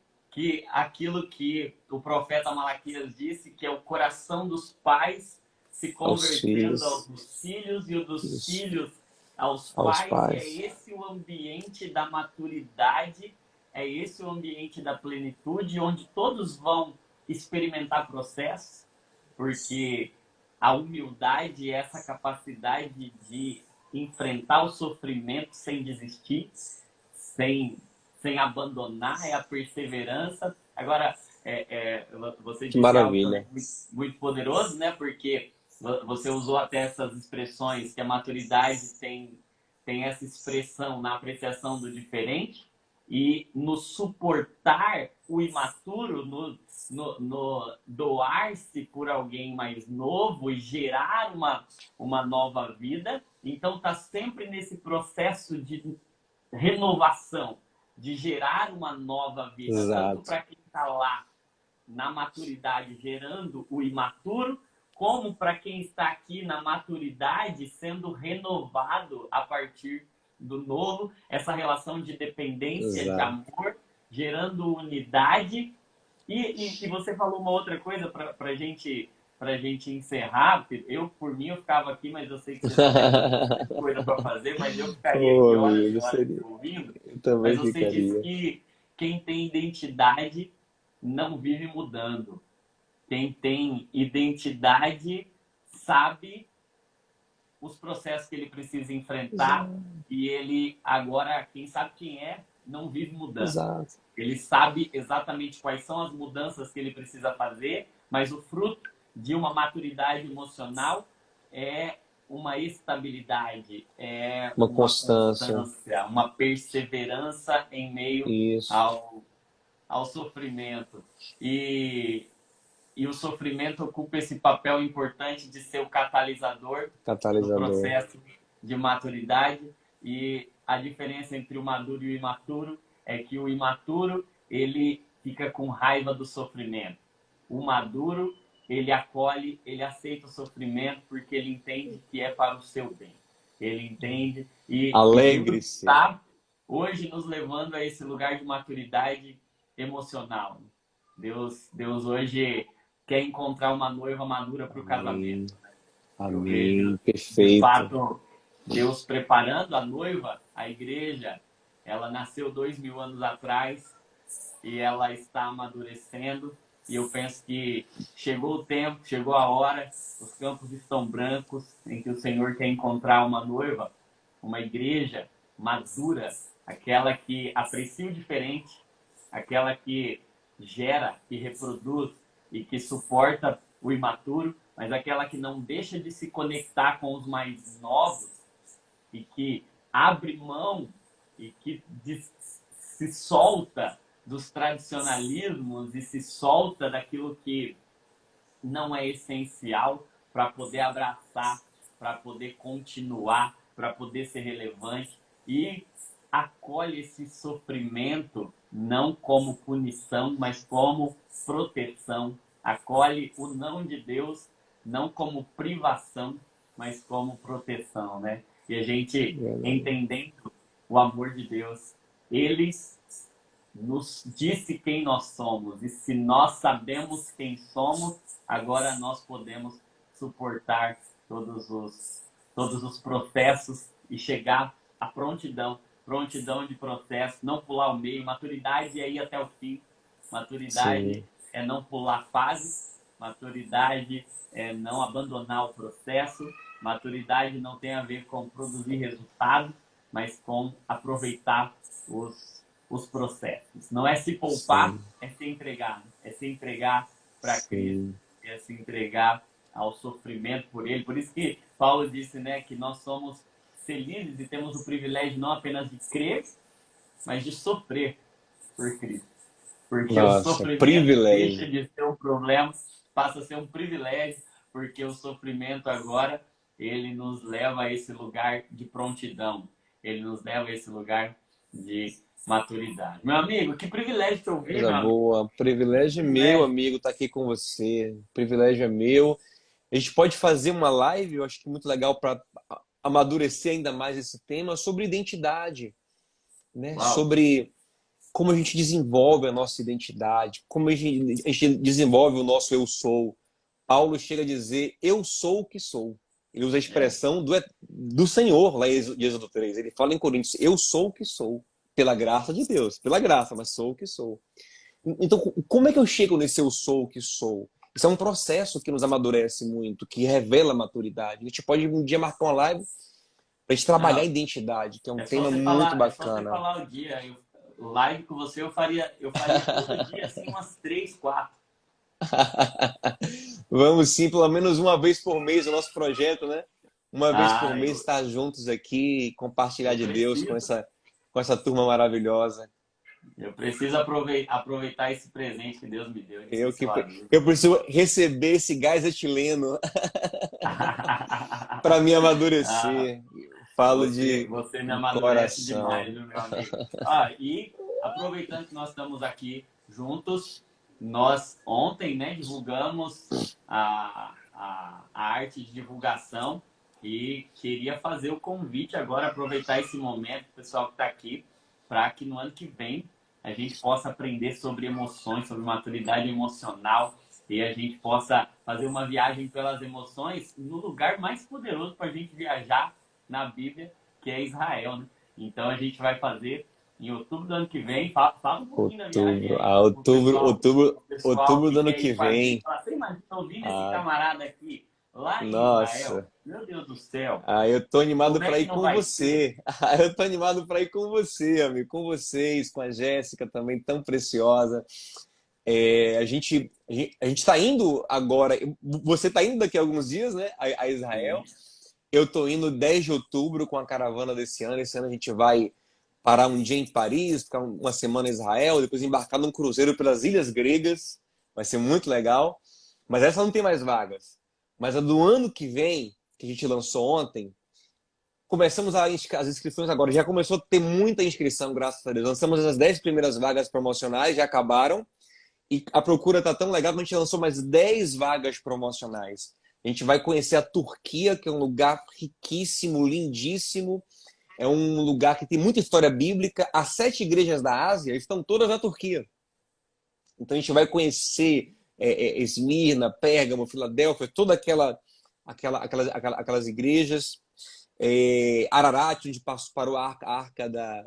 aquilo que o profeta Malaquias disse, que é o coração dos pais se Aos convertendo aos filhos, dos filhos e o dos isso, filhos aos aos pais, e é pais. esse o ambiente da maturidade, é esse o ambiente da plenitude, onde todos vão experimentar processos, porque a humildade é essa capacidade de enfrentar o sofrimento sem desistir, sem, sem abandonar, é a perseverança. Agora, você Que disse algo também maravilha. muito poderoso, né? Porque você usou até essas expressões que a maturidade tem essa expressão na apreciação do diferente e no suportar o imaturo, no doar-se por alguém mais novo e gerar uma nova vida. Então, está sempre nesse processo de renovação, de gerar uma nova vida, tanto Exato. para quem está lá na maturidade gerando o imaturo, como para quem está aqui na maturidade sendo renovado a partir do novo, essa relação de dependência, de Exato. amor, gerando unidade. E você falou uma outra coisa para a gente encerrar. Eu, por mim, eu ficava aqui, mas eu sei que você também tem coisa para fazer, mas eu ficaria Oh, aqui horas e amigo, horas seria. te ouvindo. Eu Mas também você disse ficaria. que quem tem identidade não vive mudando. Quem tem identidade sabe os processos que ele precisa enfrentar Exato. e ele agora, quem sabe quem é, não vive mudando. Exato. Ele sabe exatamente quais são as mudanças que ele precisa fazer, mas o fruto de uma maturidade emocional é uma estabilidade, é Uma uma constância. constância, uma perseverança em meio Isso. ao, ao sofrimento. E o sofrimento ocupa esse papel importante de ser o catalisador do Catalisador. processo de maturidade. E a diferença entre o maduro e o imaturo é que o imaturo ele fica com raiva do sofrimento. O maduro ele acolhe, ele aceita o sofrimento porque ele entende que é para o seu bem. Ele entende e Deus Alegre-se. está hoje nos levando a esse lugar de maturidade emocional. Deus hoje quer encontrar uma noiva madura para o casamento. Amém. Eu Amém. vejo, de Perfeito. fato, Deus preparando a noiva, a igreja. Ela nasceu 2000 anos atrás e ela está amadurecendo. E eu penso que chegou o tempo, chegou a hora, os campos estão brancos, em que o Senhor quer encontrar uma noiva, uma igreja madura, aquela que aprecia o diferente, aquela que gera, que reproduz e que suporta o imaturo, mas aquela que não deixa de se conectar com os mais novos e que abre mão e que se solta dos tradicionalismos e se solta daquilo que não é essencial para poder abraçar, para poder continuar, para poder ser relevante e acolhe esse sofrimento não como punição, mas como proteção. Acolhe o não de Deus não como privação, mas como proteção, né? E a gente Verdade. entendendo o amor de Deus, ele nos disse quem nós somos. E se nós sabemos quem somos, agora nós podemos suportar todos os processos e chegar à prontidão, prontidão de processo, não pular o meio. Maturidade é ir até o fim. Maturidade Sim. é não pular fases. Maturidade é não abandonar o processo. Maturidade não tem a ver com produzir resultado, mas com aproveitar os processos. Não é se poupar, Sim, é se entregar. É se entregar para Cristo, sim, é se entregar ao sofrimento por Ele. Por isso que Paulo disse, né, que nós somos felizes e temos o privilégio não apenas de crer, mas de sofrer por Cristo. Porque o nossa, sofrimento deixa privilégio. de ser um problema, passa a ser um privilégio, porque o sofrimento agora, ele nos leva a esse lugar de prontidão, ele nos leva a esse lugar de maturidade. Meu amigo, que privilégio te ouvir, Coisa meu amigo. boa. Que Privilégio é meu, privilégio. amigo, estar aqui com você. Privilégio é meu. A gente pode fazer uma live, eu acho que muito legal para amadurecer ainda mais esse tema sobre identidade, né? Uau. Sobre como a gente desenvolve a nossa identidade, como a gente desenvolve o nosso eu sou. Paulo chega a dizer, eu sou o que sou. Ele usa a É. expressão do Senhor, lá em Êxodo 3. Ele fala em Coríntios, eu sou o que sou, pela graça de Deus. Pela graça, mas sou o que sou. Então, como é que eu chego nesse eu sou o que sou? Isso é um processo que nos amadurece muito, que revela a maturidade. A gente pode um dia marcar uma live para a gente trabalhar a Não, identidade, que é um tema muito é só você bacana. falar o dia. Live com você eu faria todo dia, assim, umas 3, 4. Vamos sim, pelo menos uma vez por mês o nosso projeto, né? Uma vez por Ah, mês eu, estar juntos aqui e compartilhar eu de Deus preciso. com essa turma maravilhosa. Eu preciso aproveitar esse presente que Deus me deu de ser Eu que seu amigo. eu preciso receber esse gás etileno para me Ah, amadurecer. Falo você me de amadurece demais, coração. viu, meu amigo? Ah, e aproveitando que nós estamos aqui juntos, nós ontem, né, divulgamos a arte de divulgação e queria fazer o convite agora, aproveitar esse momento, o pessoal que está aqui, para que no ano que vem a gente possa aprender sobre emoções, sobre maturidade emocional e a gente possa fazer uma viagem pelas emoções no lugar mais poderoso para a gente viajar na Bíblia, que é Israel, né? Então a gente vai fazer em outubro do ano que vem. Fala um pouquinho da viagem Outubro, aí pro pessoal outubro que do ano quer que ir com a gente. vem. Fala, você imagina ouvindo esse Ah, camarada aqui lá em Israel? nossa. Meu Deus do céu, Ah, eu tô animado como é para que ir não com vai ser? você. Ah, eu tô animado para ir com você, amigo, com vocês, com a Jéssica também, tão preciosa. A gente está indo agora. Você está indo daqui a alguns dias, né, a Israel. Sim. Eu tô indo 10 de outubro com a caravana desse ano. Esse ano a gente vai parar um dia em Paris, ficar uma semana em Israel, depois embarcar num cruzeiro pelas Ilhas Gregas. Vai ser muito legal. Mas essa não tem mais vagas. Mas a do ano que vem, que a gente lançou ontem, começamos as inscrições agora. Já começou a ter muita inscrição, graças a Deus. Lançamos as 10 primeiras vagas promocionais, já acabaram. E a procura tá tão legal que a gente lançou mais 10 vagas promocionais. A gente vai conhecer a Turquia, que é um lugar riquíssimo, lindíssimo. É um lugar que tem muita história bíblica. As 7 igrejas da Ásia estão todas na Turquia. Então a gente vai conhecer Esmirna, Pérgamo, Filadélfia, toda aquelas igrejas. Ararat, onde parou a Arca da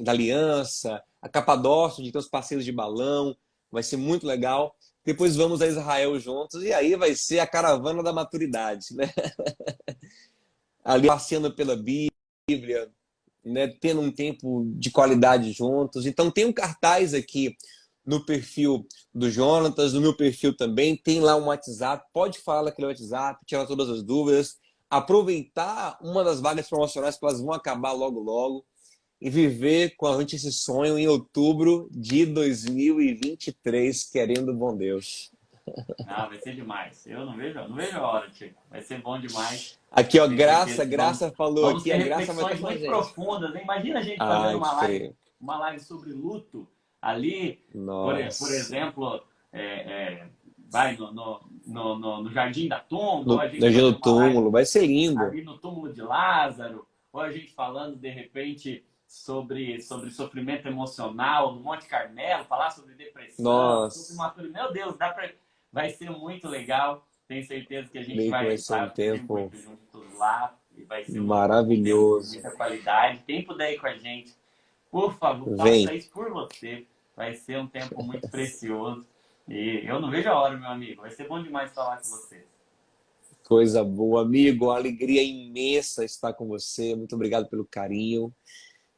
Aliança. A Capadócia, onde tem os passeios de balão. Vai ser muito legal. Depois vamos a Israel juntos. E aí vai ser a caravana da maturidade, né? Ali passeando pela Bíblia, né, tendo um tempo de qualidade juntos. Então tem um cartaz aqui no perfil do Jonatas, no meu perfil também, tem lá um WhatsApp, pode falar naquele WhatsApp, tirar todas as dúvidas, aproveitar uma das vagas promocionais que elas vão acabar logo logo e viver com a gente esse sonho em outubro de 2023, querendo o bom Deus. Ah, vai ser demais. Eu não vejo a hora, Tiago. Vai ser bom demais. Aqui, ó, Tenho certeza que Graça falou vamos aqui, ter a Graça vai estar reflexões com a muito gente. profundas, né? Imagina a gente fazendo Ai, creio. uma live sobre luto ali, por Nossa. exemplo, vai no Jardim da Tumba, ou a gente No fazendo uma live túmulo, vai ser lindo. ali no túmulo de Lázaro, ou a gente falando de repente sobre sofrimento emocional no Monte Carmelo, falar sobre depressão, sobre Nossa, maturidade. Meu Deus, vai ser muito legal. Tenho certeza que a gente creio que vai vai, ser vai um aprender tempo muito juntos lá e vai ser um tempo de maravilhoso. muita qualidade. Quem puder ir com a gente, por favor, faça Vem. isso por você. Vai ser um tempo muito precioso. E eu não vejo a hora, meu amigo. Vai ser bom demais falar com você. Coisa boa, amigo. Uma alegria imensa estar com você. Muito obrigado pelo carinho.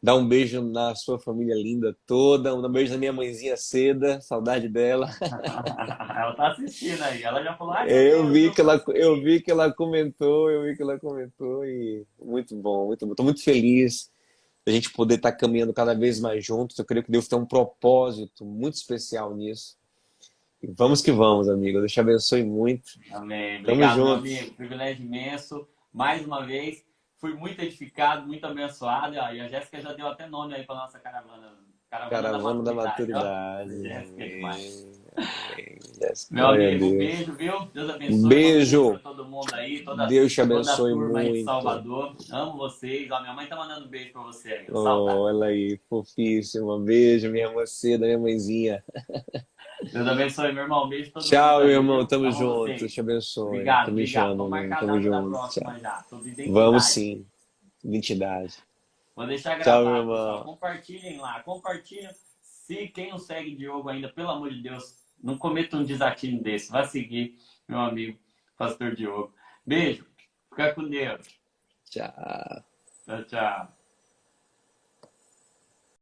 Dá um beijo na sua família linda toda. Um beijo na minha mãezinha Seda. Saudade dela. Ela tá assistindo aí. Ela já falou, ai meu Eu Deus, vi eu que vou eu assistir. vi que ela comentou, eu vi que ela comentou e muito bom, muito bom. Estou muito feliz da gente poder estar caminhando cada vez mais juntos. Eu creio que Deus tem um propósito muito especial nisso. E vamos que vamos, amigo. Deus te abençoe muito. Amém. Tamo Obrigado, meu juntos. amigo. Privilégio imenso. Mais uma vez, fui muito edificado, muito abençoado. E ó, e a Jéssica já deu até nome aí para nossa caravana. Caravana da Caravana da Maturidade, ó. maturidade. Jéssica é demais. Amém. Amém. Jéssica, Meu glória a amigo, um Deus. beijo, viu? Deus Um abençoe. Manda um beijo para beijo. todo mundo aí, Deus te toda a abençoe turma aí de muito. Salvador. Amo vocês. Ó, minha mãe tá mandando um beijo para você aí. Ó. Oh, Saudade. olha aí, fofíssima. Um beijo, minha irmã Seda, minha mãezinha. Deus abençoe, meu irmão. Um beijo pra todo mundo Tchau, meu aí, irmão. viu? Tamo Amo junto. Te vocês. abençoe. Obrigado, Tô me obrigado. amo, Vamos amigo. marcar a Tamo data da junto. Tchau. próxima já, sobre Vamos identidade. sim. Identidade. Vou deixar Tchau, meu gravado, pessoal. irmão. Compartilhem lá. Compartilhem. Se quem não segue Diogo ainda, pelo amor de Deus, não cometa um desatino desse. Vá seguir meu amigo, Pastor Diogo. Beijo. Fica com Deus. Tchau. Tchau, tchau.